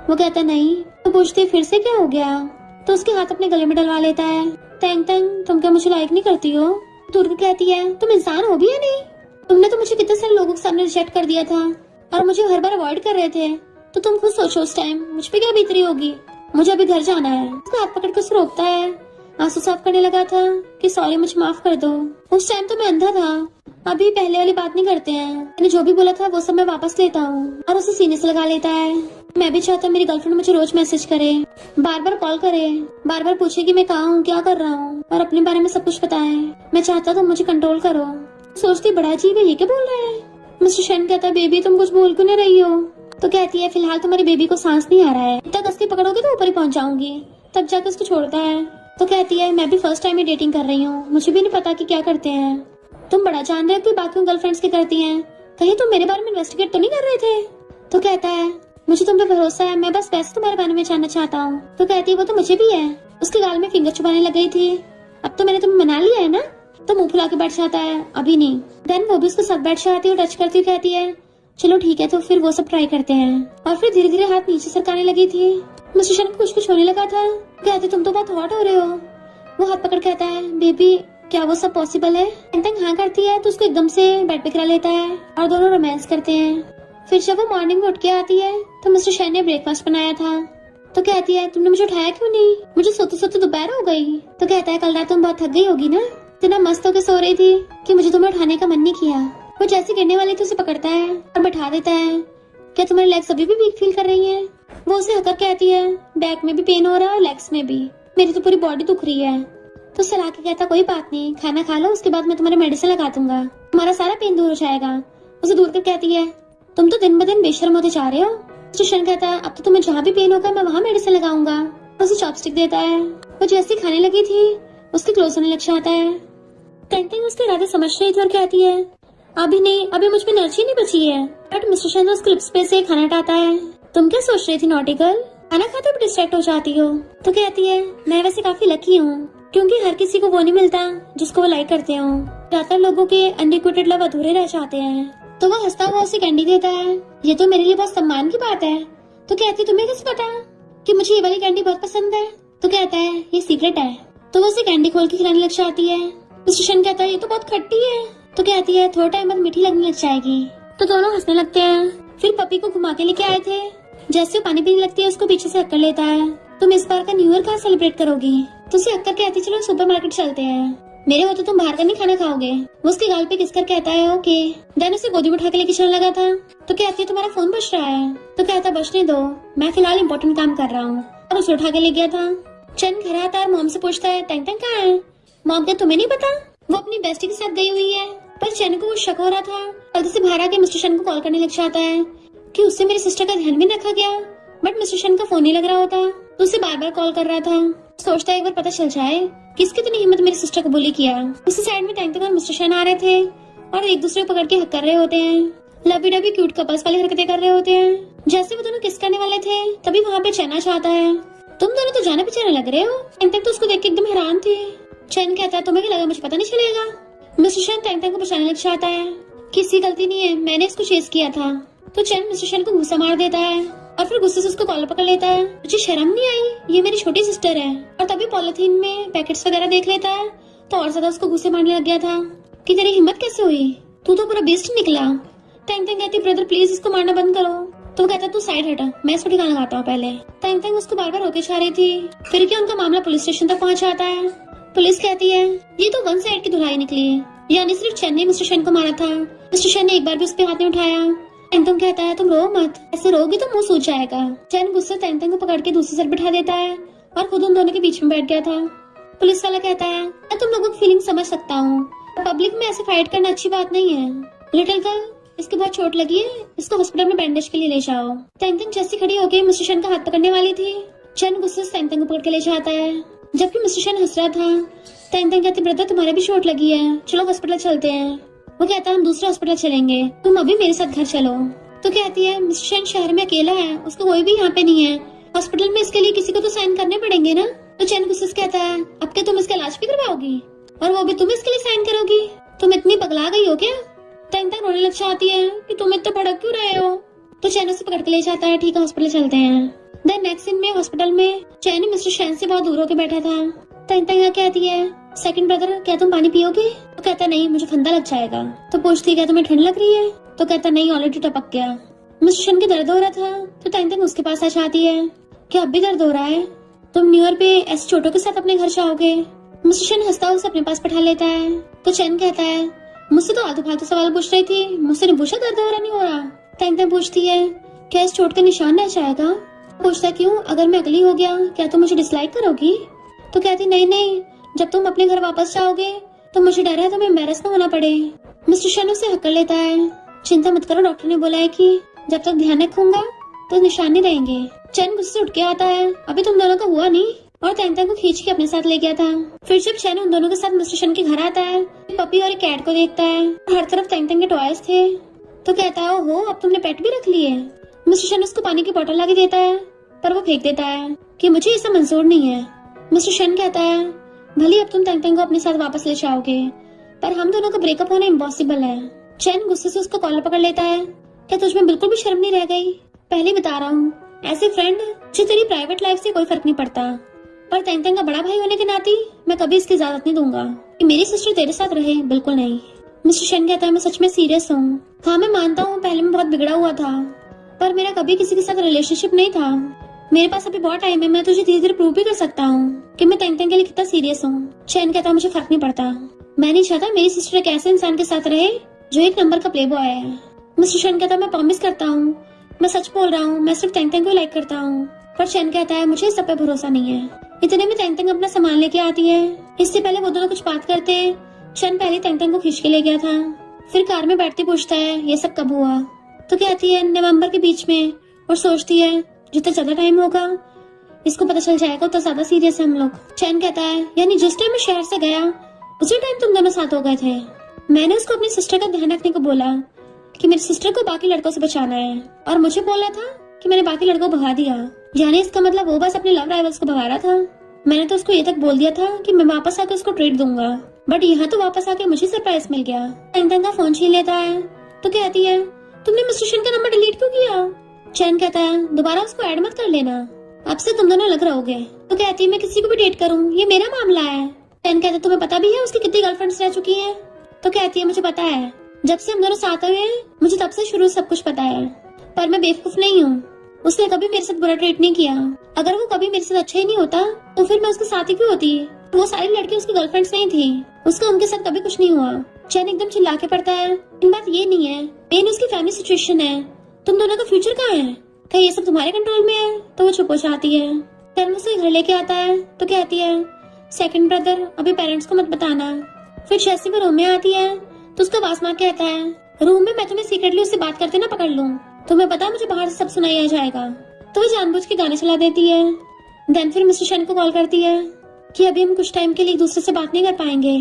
वो कहता नहीं। तो पूछती फिर से क्या हो गया? तो उसके हाथ अपने गले में डलवा लेता है। तैंग तैंग तुम क्या मुझे लाइक नहीं करती हो? दूर को कहती है तुम इंसान हो भी या नहीं? तुमने तो मुझे कितने सारे लोगों के सामने रिजेक्ट कर दिया था और मुझे हर बार अवॉइड कर रहे थे, तो तुम खुद सोचो उस टाइम मुझ पे क्या बीत रही होगी। मुझे अभी घर जाना है। उसका हाथ पकड़ के उसे रोकता है, आंसू साफ करने लगा था कि सॉरी मुझे माफ कर दो, उस टाइम तो मैं अंधा था, अभी पहले वाली बात नहीं करते हैं, मैंने जो भी बोला था वो सब मैं वापस लेता हूँ। और उसे सीने से लगा लेता है। मैं भी चाहता हूँ मेरी गर्लफ्रेंड मुझे रोज मैसेज करे, बार बार कॉल करे, बार बार पूछे कि मैं कहाँ हूँ, क्या कर रहा हूँ, और अपने बारे में सब कुछ बताए। मैं चाहता तुम मुझे कंट्रोल करो। सोचती बड़ा अजीब है, ये क्या बोल रहा है? मिस्टर शन कहता है बेबी तुम कुछ बोल क्यों नहीं रही हो? तो कहती है फिलहाल तुम्हारी बेबी को सांस नहीं आ रहा है, इतना कस के पकड़ोगे तो ऊपर ही पहुंच जाऊंगी, तब जाकर उसको छोड़ता है। तो कहती है मैं भी फर्स्ट टाइम ही डेटिंग कर रही हूँ, मुझे भी नहीं पता कि क्या करते हैं। तुम बड़ा जान रहे हो कि बाकी गर्लफ्रेंड्स क्या करती हैं, कहीं तुम मेरे बारे में इन्वेस्टिगेट तो नहीं कर रहे थे? तो कहता है मुझे तुम पे भरोसा है, मैं बस वैसे तुम्हारे बारे में जानना चाहता हूँ। तो कहती है वो तो मुझे भी है। उसके गाल में फिंगर चुभाने लग गई थी। अब तो मैंने तुम्हें मना लिया है ना? तो मुंह फुला के बैठ जाता है, अभी नहीं। देन वो भी उसके साथ बैठ जाती है और टच करती हुई कहती है चलो ठीक है, तो फिर वो सब ट्राई करते हैं। और फिर धीरे धीरे हाथ नीचे सरकाने लगी थी। मिस्टर शन को कुछ होने लगा था। कहते तुम तो बहुत हॉट हो रहे हो। वो हाथ पकड़ कहता है बेबी क्या वो सब पॉसिबल है? एंटंग हाँ करती है तो उसको एकदम से बेड पे गिरा लेता है और दोनों रोमांस करते हैं। फिर जब वो मॉर्निंग में उठ के आती है तो मिस्टर शन ने ब्रेकफास्ट बनाया था। तो कहती है तुमने मुझे उठाया क्यों नहीं? मुझे सोते सोते दोपहर हो गई। तो कहता है कल रात तुम बहुत थक गई होगी ना, इतना मस्त होकर सो रही थी कि मुझे तुम्हें उठाने का मन नहीं किया। वो जैसे गिरने वाली थी उसे पकड़ता है और बैठा देता है। क्या तुम्हारी लेग्स अभी भी वीक फील कर रही हैं? वो उसे हकर कहती है बैक में भी पेन हो रहा है और लेग्स में भी, मेरी तो पूरी बॉडी दुख रही है। तो सलाह के कहता कोई बात नहीं, खाना खा लो, उसके बाद मैं तुम्हारे मेडिसिन लगा दूंगा, तुम्हारा सारा पेन दूर हो जाएगा। उसे दूर कर कहती है तुम तो दिन ब दिन बेशर्म होते जा रहे हो। स्टेशन कहता है अब तो तुम्हें जहाँ भी पेन होगा मैं वहाँ मेडिसिन लगाऊंगा। उसे चॉपस्टिक देता है। वो जैसे खाने लगी थी उसके क्लोज होने लग जाता है। टेंटिंग उसके इरादे समझ रही थी और कहती है अभी नहीं, अभी मुझ में एनर्जी नहीं बची है। बट मिस्टर शन उसके लिप्स पे से खाना हटाता है। तुम क्या सोच रही थी नॉटी गर्ल, खाना खाते भी डिस्ट्रैक्ट हो जाती हो? तो कहती है मैं वैसे काफी लकी हूँ क्योंकि हर किसी को वो नहीं मिलता जिसको वो लाइक करते हो। ज्यादातर लोगों के अनरिक्विटेड लव अधूरे रह जाते हैं। तो वो हंसता हुआ उसे कैंडी देता है। ये तो मेरे लिए बहुत सम्मान की बात है। तो कहती तुम्हें कैसे पता कि मुझे ये वाली कैंडी बहुत पसंद है? तो कहता है ये सीक्रेट है। तो वो उसे कैंडी खोल के खिलाने लग जाती है। मिस्टर शन कहता है ये तो बहुत खट्टी है। तो कहती है थोड़ा टाइम बाद मीठी लगने लग जाएगी। तो दोनों हंसने लगते हैं। फिर पपी को घुमा के लेके आए थे। जैसे वो पानी पीने लगती है उसको पीछे से हक्कर लेता है। तुम इस बार का न्यू ईयर कहाँ सेलिब्रेट करोगी? तो उसे हक्कर कहती चलो सुपरमार्केट चलते हैं, मेरे हो तो तुम बाहर का नहीं खाना खाओगे। वो उसके गाल पे किसकर कहता है ओके। देन उसे गोदी में उठा के लेके चलने लगा था। तो कहती है तुम्हारा फोन बज रहा है। तो कहता बजने दो, मैं फिलहाल इम्पोर्टेंट काम कर रहा हूँ, और उसे उठा के ले गया था। चंद घर आता है, मॉम से पूछता है टैंग टैंग कहाँ है? मॉम क्या तुम्हें नहीं पता वो अपनी बेस्टी के साथ गई हुई है? पर चन को कुछ शक हो रहा था। जल्दी से बाहर आके मिस्टर शन को कॉल करने लग जाता है कि उससे मेरी सिस्टर का ध्यान भी रखा गया। बट मिस्टर शन का फोन नहीं लग रहा होता तो उसे बार बार कॉल कर रहा था। सोचता है एक बार पता चल जाए किसकी इतनी हिम्मत मेरी सिस्टर को बुली किया। उसी साइड में टैंक और मिस्टर शन आ रहे थे और एक दूसरे को पकड़ के हक कर रहे होते हैं। लवी डबी क्यूट कपल्स वाली हरकतें कर रहे होते हैं। जैसे वो दोनों किस करने वाले थे तभी वहाँ पे चना चाहता है। तुम दोनों तो जाने पहचाने लग रहे हो। टैंग टैंग तो उसको देख के एकदम हैरान थी। चैन कहता है तुम्हें क्या लगा मुझे पता नहीं चलेगा। मिस्टर शन टैंग टैंग को बचाने लग जाता है, किसी गलती नहीं है, मैंने इसको चेस किया था। तो चैन मिस्टर शन को गुस्सा मार देता है और फिर गुस्से से उसको कॉलर पकड़ लेता है। मुझे शर्म नहीं आई, ये मेरी छोटी सिस्टर है। और तभी पॉलिथीन में पैकेट्स वगैरह देख लेता है तो और ज्यादा उसको गुस्से मारने लग गया था कि तेरी हिम्मत कैसे हुई, तू तो पूरा बेस्ट निकला। टैंग टैंग कहती ब्रदर प्लीज इसको मारना बंद करो। तो वो कहता तू साइड हटा, मैं इसको ठिकाना लगाता हूँ पहले। टैंग टैंग उसको बार बार रोके जा रही थी। फिर क्या उनका मामला पुलिस स्टेशन तक पहुंच जाता है। पुलिस कहती है ये तो वन साइड की धुलाई निकली है, यानी सिर्फ चैन ने मिस्टर शन को मारा था, मिस्टर शन ने एक बार भी उस पे हाथ नहीं उठाया। टैंग टैंग कहता है तुम रो मत, ऐसे रोगी तो मुंह सूज जाएगा। चैन गुस्से टैंग टैंग को पकड़ के दूसरी साइड बिठा देता है और खुद उन दोनों के बीच में बैठ गया था। पुलिस वाला कहता है मैं तुम लोगों की फीलिंग समझ सकता हूँ, पब्लिक में ऐसे फाइट करना अच्छी बात नहीं है। लिटिल गर्ल इसके बहुत चोट लगी है, इसको हॉस्पिटल में बैंडेज के लिए ले जाओ। टैंग टैंग जैसी खड़ी होकर मिस्टर शन का हाथ पकड़ने वाली थी, चैन गुस्से से टैंग टैंग को पकड़ के ले जाता है। जबकि मिस्टर शन हंस रहा था। टैंग टैंग कहती ब्रदर तुम्हारे भी चोट लगी है, चलो हॉस्पिटल चलते हैं। वो कहता है हम दूसरे हॉस्पिटल चलेंगे, तुम अभी मेरे साथ घर चलो। तो कहती है मिस्टर शन शहर में अकेला है, उसका कोई भी यहाँ पे नहीं है, हॉस्पिटल में इसके लिए किसी को तो साइन करने पड़ेंगे ना। तो चैन गुस्से से कहता है अब क्या तुम इसका इलाज भी करवाओगी और वो भी तुम इसके लिए साइन करोगी, तुम इतनी पगला गई हो क्या। टैंग टैंग रोने लग जाती है कि तुम इतना भड़क क्यों रहे हो। तो चैन उसे पकड़ के ले जाता है, ठीक है हॉस्पिटल चलते हैं। देन नेक्स्ट सीन में हॉस्पिटल में चैन मिस्टर शन से बहुत दूर होकर बैठा था। टैंग टैंग कहती है सेकंड ब्रदर क्या तुम पानी पियोगे। तो कहता नहीं मुझे फंदा लग जाएगा। तो पूछती क्या तुम्हें ठंड लग रही है। तो कहता नहीं ऑलरेडी टपक गया। मिस्टर शन के दर्द हो रहा था तो टैंग टैंग उसके पास आ जाती है कि अब भी दर्द हो रहा है, तुम न्यू ईयर पे ऐसे छोटों के साथ अपने घर जाओगे। मिस्टर शन हंसता उसे अपने पास बैठा लेता है। तो चैन कहता है मुझसे तो आलतू फालतू सवाल पूछ रही थी, मुझसे ने पूछा दर्द हो रहा नहीं हो रहा। टैंग टैंग पूछती है क्या इस चोट का निशान रह जाएगा। पूछता क्यों, अगर मैं अगली हो गया क्या तुम मुझे डिसलाइक करोगी। तो कहती नहीं नहीं, जब तुम अपने घर वापस जाओगे तो मुझे डर है तुम्हें एम्बैरस ना होना पड़े। मिस्टर शन उसे हक कर लेता है, चिंता मत करो डॉक्टर ने बोला है कि जब तक ध्यान रखूंगा तो निशान नहीं रहेंगे। चैन गुस्से से उठ के आता है, अभी तुम दोनों का हुआ नहीं, और टैंग टैंग को खींच के अपने साथ ले गया था। फिर जब चैन उन दोनों के साथ मिस्टर शन के घर आता है, पपी और एक कैट को देखता है। हर तरफ टैंग टैंग के टॉयज थे। तो कहता है ओहो अब तुमने पेट भी रख लिए। मिस्टर शन उसको पानी की बोतल लाके देता है पर वो फेंक देता है कि मुझे ऐसा मंजूर नहीं है। मिस्टर शन कहता है भले अब तुम टैंग टैंग को अपने साथ वापस ले जाओगे पर हम दोनों का ब्रेकअप होना इम्पॉसिबल है। चैन गुस्से से उसको कॉलर पकड़ लेता है, क्या तुझमें बिल्कुल भी शर्म नहीं रह गई। पहले बता रहा हूँ ऐसे फ्रेंड जो तेरी प्राइवेट लाइफ से कोई फर्क नहीं पड़ता, पर टैंग टैंग का बड़ा भाई होने के नाते मैं कभी इसकी इजाजत नहीं दूंगा कि मेरी सिस्टर तेरे साथ रहे, बिल्कुल नहीं। मिस्टर शन कहता है मैं सच में सीरियस हूँ। हाँ मैं मानता हूँ पहले मैं बहुत बिगड़ा हुआ था पर मेरा कभी किसी के साथ रिलेशनशिप नहीं था। मेरे पास अभी बहुत टाइम है, मैं तुझे धीरे धीरे प्रूव भी कर सकता हूँ कि मैं टैंग टैंग के लिए कितना सीरियस हूँ। चैन कहता है मुझे फर्क नहीं पड़ता, मैं नहीं चाहता मेरी सिस्टर एक ऐसे इंसान के साथ रहे जो एक नंबर का प्ले बॉय है। मिस्टर शन कहता है मैं प्रॉमिस करता हूँ, मैं सच बोल रहा हूँ, मैं सिर्फ टैंग टैंग को लाइक करता हूँ। पर चैन कहता है मुझे सब पे भरोसा नहीं है। इतने में टैंग टैंग अपना सामान लेके आती है। इससे पहले वो दोनों कुछ बात करते चैन पहले टैंग टैंग को खींच के ले गया था। फिर कार में बैठते पूछता है ये सब कब हुआ। तो कहती है नवंबर के बीच में, और सोचती है जितना ज्यादा टाइम होगा इसको पता चल जाएगा उतना ज्यादा सीरियस है हम लोग। चैन कहता है यानी जिस टाइम मैं शहर से गया उसी टाइम तुम दोनों साथ हो गए थे। मैंने उसको अपनी सिस्टर का ध्यान रखने को बोला कि मेरी सिस्टर को बाकी लड़कों से बचाना है, और मुझे बोला था कि मैंने बाकी लड़कों को भगा दिया, यानी इसका मतलब वो बस अपने लव राइवल्स को भगा रहा था। मैंने तो उसको ये तक बोल दिया था कि मैं वापस आके उसको ट्रीट दूंगा, बट यहाँ तो वापस आके मुझे सरप्राइज मिल गया। टैंग टैंग का फोन छीन लेता है। तो कहती है तुमने मिस्टर शन का नंबर डिलीट क्यों किया। चैन कहता है दोबारा उसको ऐड मत कर लेना, अब से तुम दोनों अलग रहोगे। तो कहती है मैं किसी को भी डेट करूँ ये मेरा मामला है। चैन कहता है तुम्हें पता भी है उसकी कितनी गर्लफ्रेंड्स रह चुकी है। तो कहती है मुझे पता है, जब से हम दोनों साथ हुए मुझे तब से शुरू सब कुछ पता है, पर मैं बेवकूफ नहीं हूँ, उसने कभी मेरे साथ बुरा ट्रीट नहीं किया। अगर वो कभी मेरे साथ अच्छा ही नहीं होता तो फिर मैं उसके साथ ही क्यों होती। वो सारी लड़की उसकी गर्लफ्रेंड्स नहीं थी, उसका उनके साथ कभी कुछ नहीं हुआ। चैन एकदम चिल्ला के पड़ता है बात ये नहीं है, मेन उसकी फैमिली सिचुएशन है, तुम दोनों का फ्यूचर कहाँ है, क्या ये सब तुम्हारे कंट्रोल में है। तो वो चुप हो जाती है। चैन उसे घर लेके आता है। तो कहती है सेकंड ब्रदर अभी पेरेंट्स को मत बताना। फिर जैसे वो रूम में आती है तो उसका वासना कहता है रूम में मैं तुम्हें सीक्रेटली उससे बात करते ना पकड़ लूं, तुम्हें पता मुझे बाहर से सब सुनाई आ जाएगा। तो वो जानबूझ के गाने चला देती है। देन फिर मिस्टर शन को कॉल करती है कि अभी हम कुछ टाइम के लिए एक दूसरे से बात नहीं कर पाएंगे,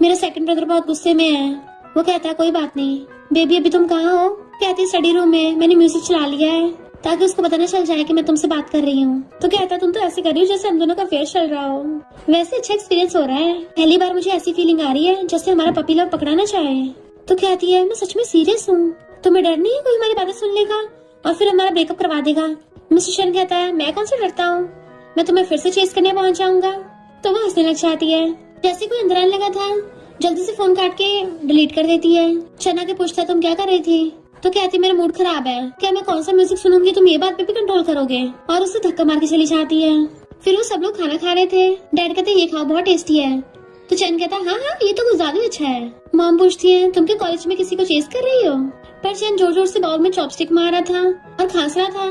मेरा सेकंड ब्रदर बहुत गुस्से में है। वो कहता है कोई बात नहीं बेबी अभी तुम कहाँ हो। कहती है स्टडी रूम में, मैंने म्यूजिक चला लिया है। ताकि उसको पता न चल जाए कि मैं तुमसे बात कर रही हूँ। तो कहता तुम तो ऐसे कर रही हो जैसे हम दोनों का अफेयर चल रहा हो। वैसे अच्छा एक्सपीरियंस हो रहा है, पहली बार मुझे ऐसी फीलिंग आ रही है जैसे हमारा पपी लव पकड़ा ना चाहे। तो कहती है मैं सच में सीरियस हूँ, तुम्हें डर नहीं है कोई हमारी बातें सुन लेगा और फिर हमारा ब्रेकअप करवा देगा। मिस्टर शन कहता है मैं कौन सा डरता हूँ, मैं तुम्हें फिर से चेस करने पहुंच जाऊंगा। तो वो हंसने लग जाती है, जैसे कोई अंदर आने लगा था जल्दी से फोन काट के डिलीट कर देती है। चना के पूछता तुम क्या कर रही थी। तो कहती मेरा मूड खराब है, क्या मैं कौन सा म्यूजिक सुनूंगी, तुम ये बात पे भी कंट्रोल करोगे। और उसे धक्का मार के चली जाती है। फिर वो सब लोग खाना खा रहे थे, डैड कहते ये खाओ बहुत टेस्टी है। तो चैन कहता हाँ हाँ ये तो कुछ ज्यादा ही अच्छा है। मॉम पूछती है तुम क्या कॉलेज में किसी को चेस कर रही हो। पर चैन जोर जोर से बाउल में चॉपस्टिक मार रहा था और खांस रहा था।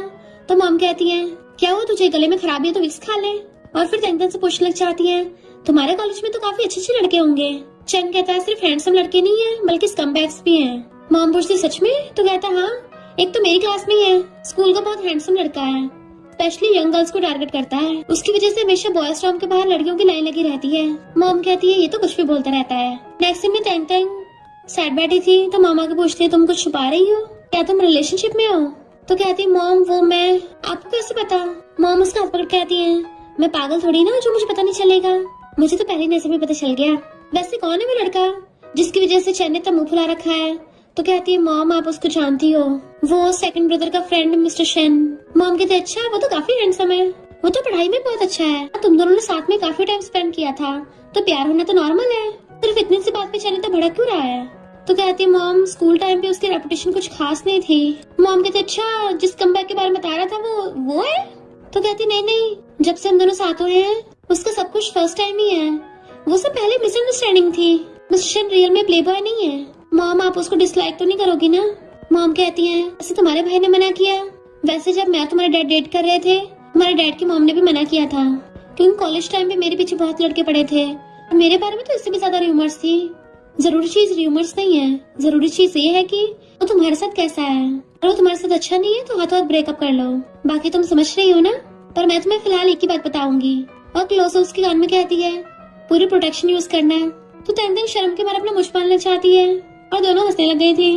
तो मॉम कहती है क्या हुआ तुझे, गले में खराबी है तो विक्स खा ले। और फिर टेंशन से पूछने लग जाती है तुम्हारे कॉलेज में तो काफी अच्छे अच्छे लड़के होंगे। चैन कहता है सिर्फ हैंडसम लड़के नहीं है बल्कि स्कमबैग्स भी हैं। मॉम पूछती सच में। तो कहता हाँ एक तो मेरी क्लास में ही है, स्कूल का बहुत हैंडसम लड़का है, स्पेशली यंग गर्ल्स को टारगेट करता है, उसकी वजह से हमेशा बॉयज टाउन के बाहर लड़कियों की लाइन लगी रहती है। मॉम कहती है ये तो कुछ भी बोलता रहता है। नेक्स्ट दिन में तैंग तैंग सैड बैठी थी तो मामा के पूछती है तुम कुछ छुपा रही हो, क्या तुम रिलेशनशिप में हो। तो कहती मॉम वो मैं, आपको कैसे पता। मॉम उसका हाथ पकड़ कहती है मैं पागल थोड़ी ना जो मुझे पता नहीं चलेगा, मुझे तो पहले नजर में पता चल गया। वैसे कौन है वो लड़का जिसकी वजह से चैन ने तब मुंह फुला रखा है। तो कहती है मॉम आप उसको जानती हो, वो सेकंड ब्रदर का फ्रेंड मिस्टर शन। मॉम कहते अच्छा वो तो काफी हैंडसम है, वो तो पढ़ाई में बहुत अच्छा है, तुम दोनों ने साथ में काफी टाइम स्पेंड किया था तो प्यार होना तो नॉर्मल है, सिर्फ इतनी सी बात पे चैन तो भड़क क्यों रहा है। तो कहती है मॉम स्कूल टाइम पे उसकी रेपुटेशन कुछ खास नहीं थी। मॉम कहते अच्छा जिस कमबैक के बारे में बता रहा था वो है। तो कहती नहीं नहीं जब से हम दोनों साथ हुए हैं उसका सब कुछ फर्स्ट टाइम ही है, वो सब पहले मिसअंडरस्टैंडिंग थी, मिस्टर शन रियल में प्ले बॉय नहीं है। मॉम आप उसको डिसलाइक तो नहीं करोगी ना। मॉम कहती है ऐसे तुम्हारे भाई ने मना किया, वैसे जब मैं तुम्हारे डैड डेट कर रहे थे हमारे डैड की मॉम ने भी मना किया था, क्योंकि कॉलेज टाइम पे मेरे पीछे बहुत लड़के पड़े थे और मेरे बारे में तो इससे भी ज्यादा रूमर्स थी। जरूरी चीज रूमर्स नहीं है, जरूरी चीज ये है कि वो तुम्हारे साथ कैसा है, और वो तुम्हारे साथ अच्छा नहीं है तो हाथों हाथ ब्रेकअप कर लो, बाकी तुम समझ रही हो ना। पर मैं तुम्हें फिलहाल एक ही बात बताऊंगी। और क्लोज उसके कान में कहती है पूरी प्रोटेक्शन यूज करना है। तो तैन शर्म के मारे अपना मुझ पालना चाहती है और दोनों हंसने लग गई थी।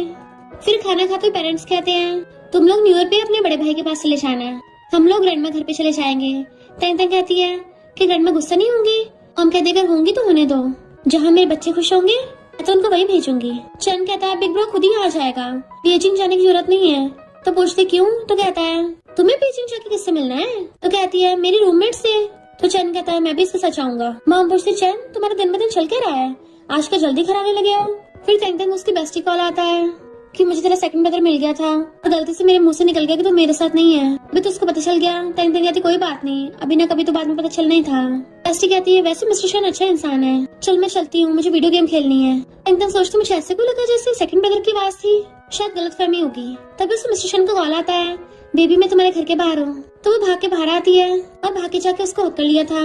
फिर खाना खाते पेरेंट्स कहते हैं तुम लोग न्यू ईयर पे अपने बड़े भाई के पास चले जाना, हम लोग ग्रैंडमा घर पे चले जाएंगे। तैन कहती है कि ग्रैंडमा गुस्सा नहीं होंगी। हम कहते अगर होंगी तो होने दो, जहाँ मेरे बच्चे खुश होंगे तो उनको वही भेजूंगी। चैन कहता है बिग ब्रो खुद ही आ जाएगा, बीजिंग जाने की जरूरत नहीं है। तो पूछते क्यों। तो कहता है तुम्हें बीजिंग जाके किससे मिलना है। तो कहती है मेरी रूममेट से। तो चैन कहता है मैं भी इसके साथ आऊंगा। मॉम पूछती चैन तुम्हारा दिन ब दिन चल क्या रहा है, आजकल जल्दी घर आने लगे हो। फिर तैंग उसकी बेस्टी कॉल आता है कि मुझे तेरा सेकंड ब्रदर मिल गया था और गलती से मेरे मुंह से निकल गया कि तू मेरे साथ नहीं है। अभी तो उसको पता चल गया। तैंग कहती कोई बात नहीं, अभी ना कभी तो बाद में पता चलना ही था। बेस्टी कहती है वैसे मिस्टर शन अच्छा इंसान है, चल मैं चलती हूँ, मुझे वीडियो गेम खेलनी है। तैंग सोचती मुझे ऐसे को लगा जैसे सेकंड ब्रदर की आवाज थी, शायद गलतफहमी होगी। तभी उसे मिस्टर शन का कॉल आता है बेबी मैं तुम्हारे घर के बाहर हूँ। तो वो भाग के बाहर आती है और भाग के जाके उसको हक कर लिया था।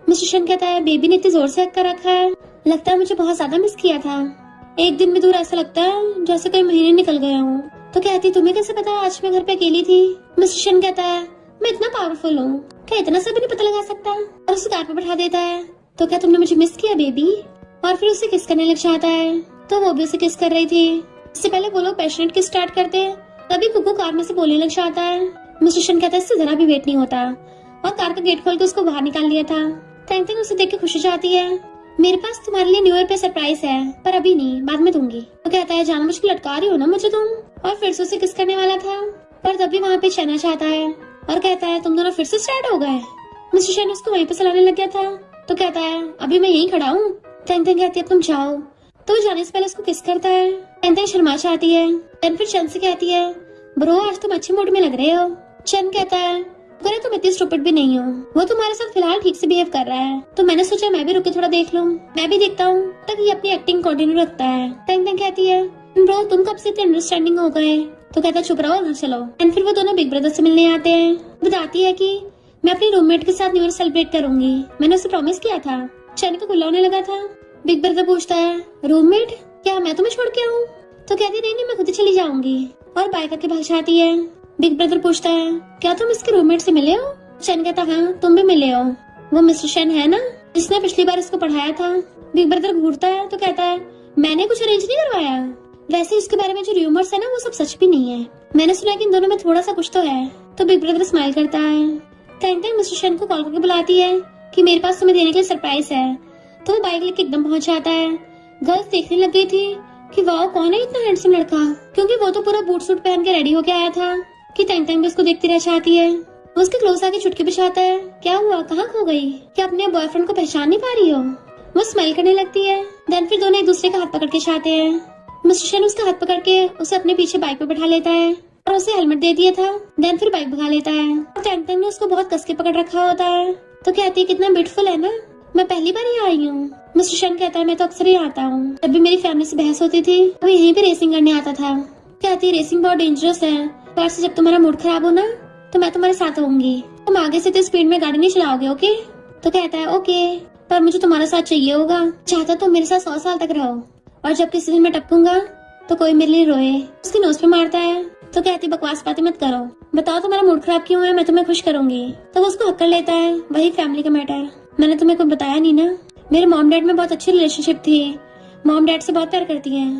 मिस्टर शन कहता है बेबी ने इतनी जोर से हक कर रखा है, लगता है मुझे बहुत ज्यादा मिस किया था, एक दिन भी दूर ऐसा लगता है जैसे कई महीने निकल गए हूँ। तो कहती तुम्हें कैसे पता आज मैं घर पे अकेली थी। मिस्टर शन कहता है मैं इतना पावरफुल हूँ, क्या इतना सब नहीं पता लगा सकता, और उसे कार पे बैठा देता है। तो क्या तुमने मुझे मिस किया बेबी। और फिर उसे किस करने लग जाता है। तो वो भी उसे किस कर रही थी। इससे पहले वो लोग पैशनेट किस स्टार्ट करते तभी कुकू कार में से बोलने लग जाता है। मिस्टर शन कहता है इससे जरा भी वेट नहीं होता, और कार का गेट खोल के उसको बाहर निकाल दिया था। तैंग उसे देख के खुश हो जाती है मेरे पास तुम्हारे लिए न्यू ईयर पे सरप्राइज है, पर अभी नहीं बाद में दूंगी। तो कहता है जानबूझ के लटका रही हो ना मुझे तुम। और फिर से उसे किस करने वाला था, पर तभी वहाँ पे चना चाहता है और कहता है तुम दोनों फिर से स्टार्ट हो गए। मिस्टर शन उसको वहीं पे चलाने लग गया था। तो कहता है अभी मैं यहीं खड़ा हूँ। तैंग कहती है तुम जाओ। तो जाने से पहले उसको किस करता है। तैंग शर्मा चाहती है। फिर चंद से कहती है ब्रो आज तुम अच्छे मूड में लग रहे हो। चंद कहता है अरे तुम इतनी स्टूपिड भी नहीं हो, वो तुम्हारे साथ फिलहाल ठीक से बिहेव कर रहा है, तो मैंने सोचा मैं भी रुक के थोड़ा देख लूं, मैं भी देखता हूँ तक ये अपनी एक्टिंग कंटिन्यू रखता है। तैंग कहती है ब्रो तुम कब से इतने अंडरस्टैंडिंग हो गए। तो कहता है चुप रहो घर चलो। एंड फिर वो दोनों बिग ब्रदर से मिलने आते हैं। बताती है कि मैं अपनी रूममेट के साथ न्यू ईयर सेलिब्रेट करूंगी, मैंने उसे प्रॉमिस किया था। चैन को खुला होने लगा था। बिग ब्रदर पूछता है रूममेट क्या मैं तुम्हें छोड़ के आऊँ। तो कहती नहीं मैं खुद ही चली जाऊंगी और बाय करके भाग जाती है। बिग ब्रदर पूछता है क्या तुम इसके रूममेट से मिले हो। शन कहता हाँ तुम भी मिले हो, वो मिस्टर शन है ना जिसने पिछली बार इसको पढ़ाया था। बिग ब्रदर घूरता है तो कहता है मैंने कुछ अरेंज नहीं करवाया, वैसे इसके बारे में जो रूमर्स है ना वो सब सच भी नहीं है, मैंने सुना कि इन दोनों में थोड़ा सा कुछ तो है। तो बिग ब्रदर स्माइल करता है। टैंग टैंग मिस्टर शन को कॉल करके बुलाती है कि मेरे पास तुम्हें देने के लिए सरप्राइज है। तो वो बाइक लेके एकदम पहुंच जाता है। गर्ल्स देखने लग गई थी कि वाह कौन है इतना हैंडसम लड़का, क्योंकि वो तो पूरा बूट सूट पहन के रेडी होके आया था कि टैंग टैंग भी उसको देखती रह जाती है। वो उसके क्लोज आके चुटकी बिछाता है। क्या हुआ, कहाँ खो गई, क्या अपने बॉयफ्रेंड को पहचान नहीं पा रही हो? वो स्माइल करने लगती है। देन फिर दोनों एक दूसरे का हाथ पकड़ के जाते हैं। मिस्टर शन उसका हाथ पकड़ के उसे अपने पीछे बाइक पे बैठा लेता है और उसे हेलमेट दे दिया था। देन फिर बाइक भगा लेता है और टैंग टैंग ने उसको बहुत कस के पकड़ रखा होता है। तो कहती है कितना ब्यूटीफुल है ना, मैं पहली बार ही आई हूँ। मिस्टर शन कहता है मैं तो अक्सर ही आता हूँ, जब भी मेरी फैमिली से बहस होती थी तो यहीं पे रेसिंग करने आता था। कहती है रेसिंग बहुत डेंजरस है, पर से जब तुम्हारा मूड खराब हो ना तो मैं तुम्हारे साथ होंगी, तुम आगे से तो स्पीड में गाड़ी नहीं चलाओगे, ओके? तो कहता है ओके, पर मुझे तुम्हारा साथ चाहिए होगा, चाहता तुम मेरे साथ 100 साल तक रहो, और जब किसी दिन मैं टपकूंगा तो कोई मेरे लिए रोए। उसकी नोज पे मारता है। तो कहती बकवास बातें मत करो, बताओ तुम्हारा मूड खराब क्यों है, मैं तुम्हें खुश करूंगी। तो वो उसको हक कर लेता है। वही फैमिली का मैटर, मैंने तुम्हें कुछ बताया नहीं ना, मेरे मॉम डैड में बहुत अच्छी रिलेशनशिप थी। मॉम डैड से बहुत प्यार करती है,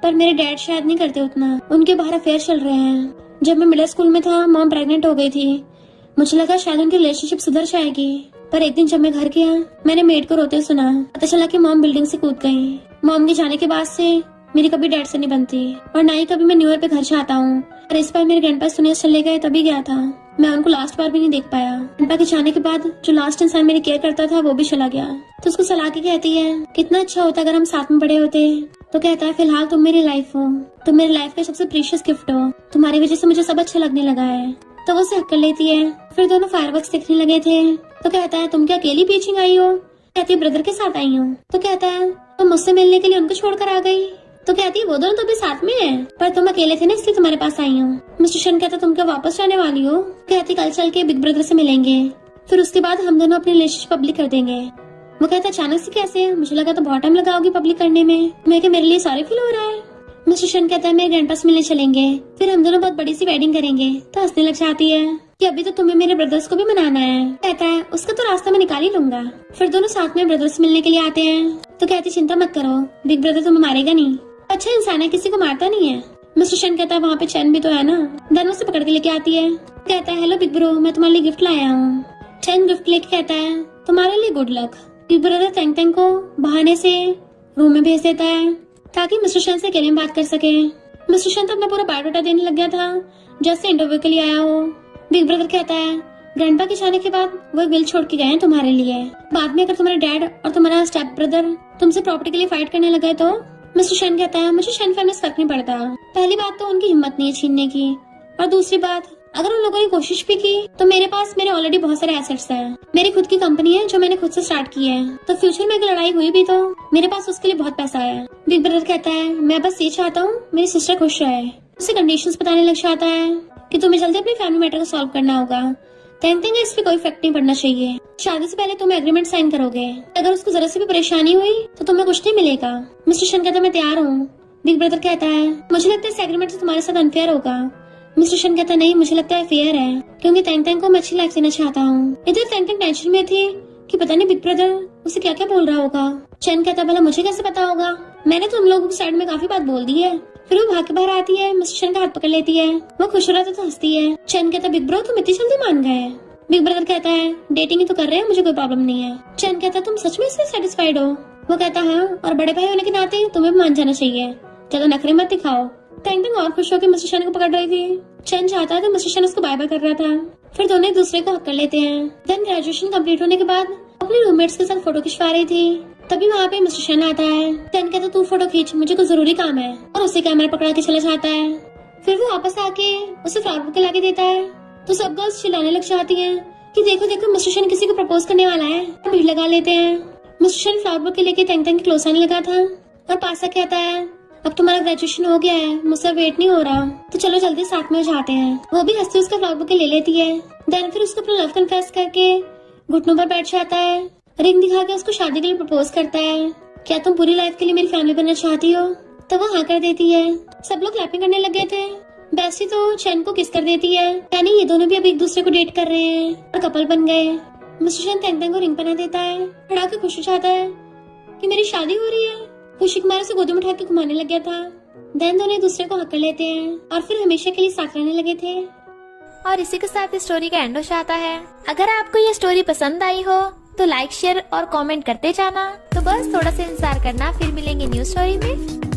पर मेरे डैड शायद नहीं करते उतना, उनके बाहर अफेयर चल रहे हैं। जब मैं मिडिल स्कूल में था मॉम प्रेग्नेंट हो गई थी, मुझे लगा शायद उनकी रिलेशनशिप सुधर जाएगी, पर एक दिन जब मैं घर गया मैंने मेड को रोते सुना। पता चला कि मॉम बिल्डिंग से कूद गई। मॉम के जाने के बाद से मेरी कभी डैड से नहीं बनती, और ना ही कभी मैं न्यू ईयर पे घर जाता हूँ। और इस बार मेरे ग्रैंडपा दुनिया से चले गए तभी गया था, मैं उनको लास्ट बार भी नहीं देख पाया। ग्रैंडपा के जाने के बाद जो लास्ट इंसान मेरी केयर करता था वो भी चला गया। तो उसको सलाह के कहती है कितना अच्छा होता अगर हम साथ में बड़े होते। तो कहता है फिलहाल तुम मेरी लाइफ हो, तुम मेरी लाइफ का सबसे प्रीशियस गिफ्ट हो, तुम्हारी वजह से मुझे सब अच्छा लगने लगा है। तो वो उसे हक कर लेती है। फिर दोनों फायरवर्क्स देखने लगे थे। तो कहता है तुम क्या अकेली बीचिंग आई हो? कहती है ब्रदर के साथ आई हूँ। तो कहता है तुम मुझसे मिलने के लिए उनको छोड़कर आ गई? तो कहती है वो दोनों तो भी साथ में है, पर तुम अकेले थे ना इसलिए तुम्हारे पास आई हूँ। मिस्टर शन कहता तुम क्या वापस जाने वाली हो? कहती कल चल के बिग ब्रदर से मिलेंगे, फिर उसके बाद हम दोनों अपनी रिलेशनशिप पब्लिक कर देंगे। वो कहता अचानक से कैसे, मुझे लगा तो बहुत टाइम लगाओगी पब्लिक करने में, मैं मेरे लिए सॉरी फील हो रहा है। मिस्टर शन कहता है मेरे ग्रैंडपा से मिलने चलेंगे, फिर हम दोनों बहुत बड़ी सी वेडिंग करेंगे। तो हंसने लग जाती है कि अभी तो तुम्हें मेरे ब्रदर्स को भी मनाना है। कहता है उसका तो रास्ता मैं निकाल ही लूंगा। फिर दोनों साथ में ब्रदर्स मिलने के लिए आते हैं। तो कहती चिंता मत करो, बिग ब्रदर तुम्हें मारेगा नहीं, अच्छा इंसान है, किसी को मारता नहीं है। मिस्टर शन कहता है वहाँ पे चैन भी तो है ना। देन उसे पकड़ के लेके आती है। कहता है हेलो बिग ब्रो, मैं तुम्हारे लिए गिफ्ट लाया हूँ। चैन गिफ्ट लेके कहता है तुम्हारे लिए good luck. Big brother Tang Tang को बहाने से रूम में भेज देता है ताकि मिस्टर शन से अकेले में बात कर सके। मिस्टर शन तो अपना पूरा बायोडाटा देने लग गया था जैसे इंटरव्यू के लिए आया हो। बिग ब्रदर कहता है ग्रैंडपा के जाने के बाद वो विल छोड़ के गए हैं तुम्हारे लिए, बाद में अगर तुम्हारे डैड और तुम्हारा स्टेप ब्रदर तुमसे प्रॉपर्टी के लिए फाइट करने लगे तो। मिस्टर शन कहता है मुझे शन फैमिली से फर्क नहीं पड़ता, पहली बात तो उनकी हिम्मत नहीं है छीनने की, और दूसरी बात अगर उन लोगों ने कोशिश भी की तो मेरे पास मेरे ऑलरेडी बहुत सारे एसेट्स हैं, मेरी खुद की कंपनी है जो मैंने खुद से स्टार्ट की है, तो फ्यूचर में अगर लड़ाई हुई भी तो मेरे पास उसके लिए बहुत पैसा है। बिग ब्रदर कहता है मैं बस ये चाहता हूँ मेरी सिस्टर खुश रहे। उसे कंडीशंस बताने लग जाता है कि तुम्हें जल्दी अपनी फैमिली मैटर को सॉल्व करना होगा। टैंग टैंग इस पे कोई इफेक्ट नहीं पड़ना चाहिए, शादी से पहले तुम्हें एग्रीमेंट साइन करोगे, अगर उसको जरा सी भी परेशानी हुई तो तुम्हें कुछ नहीं मिलेगा। मिस्टर शन कहता है मैं तैयार हूँ। बिग ब्रदर कहता है मुझे लगता है इस एग्रीमेंट से तुम्हारे साथ अनफेयर होगा। मिस्टर शन कहता नहीं मुझे लगता है फेयर है, क्योंकि टैंग टैंग को मैं अच्छी लाइफ देना चाहता हूँ। इधर टैंग टैंग टेंशन में थी कि पता नहीं बिग ब्रदर उसे क्या क्या बोल रहा होगा। चैन कहता भला मुझे कैसे पता होगा, मैंने तो तुम लोगों की साइड में काफी बात बोल दी है। फिर वो भाग के बाहर आती है, मिस्टर शन का हाथ पकड़ लेती है, वो खुश हो रहा था तो हंसती है। चैन कहता बिग ब्रो तुम इतनी जल्दी मान गए। बिग ब्रदर कहता है डेटिंग ही तो कर रहे हैं, मुझे कोई प्रॉब्लम नहीं है। चैन कहता तुम सच में इससे सेटिस्फाइड हो? वो कहता हाँ, और बड़े भाई होने के नाते तुम्हें भी मान जाना चाहिए, ज्यादा नखरे मत दिखाओ। टैंग टैंग और खुश होकर मिस्टर शन को पकड़ रही थी। चैन चाहता है तो मिस्टर शन उसको बाय बाय कर रहा था। फिर दोनों एक दूसरे को हक कर लेते हैं। देन ग्रेजुएशन कंप्लीट होने के बाद अपने रूममेट्स के साथ फोटो खिंचवा रही थी, तभी वहाँ पे मिस्टर शन आता है। टैंग कहता तू फोटो खींच, मुझे कुछ जरूरी काम है, और उसे कैमरा पकड़ा के चला जाता है। फिर वो वापस आके उसे फ्लावर बुके लाके देता है। तो सब गर्ल्स चिल्लाने लग जाती हैं कि देखो देखो मिस्टर शन किसी को प्रपोज करने वाला है। भीड़ लगा लेते हैं। मिस्टर शन फ्लावर बुके लेके टैंग टैंग के क्लोज आने लगा था, और पासा कहता है अब तुम्हारा ग्रेजुएशन हो गया है, मुझसे वेट नहीं हो रहा, तो चलो जल्दी साथ में जाते हैं। वो भी हंसते उसका फ्लावर बुके ले लेती है। देन फिर उसको अपना लव कन्फेस करके घुटनों पर बैठ जाता है, रिंग दिखा के उसको शादी के लिए प्रपोज करता है। क्या तुम पूरी लाइफ के लिए मेरी फैमिली बनना चाहती हो? तो वो हाँ कर देती है। सब लोग क्लैपिंग करने लग गए थे। बेस्टी तो चैन को किस कर देती है, यानी ये दोनों भी अब एक दूसरे को डेट कर रहे हैं और कपल बन गए। मिस्टर शन टैंग टैंग को रिंग पहना देता है, खड़ा के खुश हो जाता है कि मेरी शादी हो रही है। खुशी कुमार से गोदी में उठा के घुमाने लग गया था। देन दोनों एक दूसरे को हक कर लेते हैं और फिर हमेशा के लिए साथ रहने लगे थे। और इसी के साथ इस स्टोरी का एंड हो जाता है। अगर आपको ये स्टोरी पसंद आई हो तो लाइक शेयर और कमेंट करते जाना। तो बस थोड़ा सा इंतजार करना, फिर मिलेंगे न्यू स्टोरी में।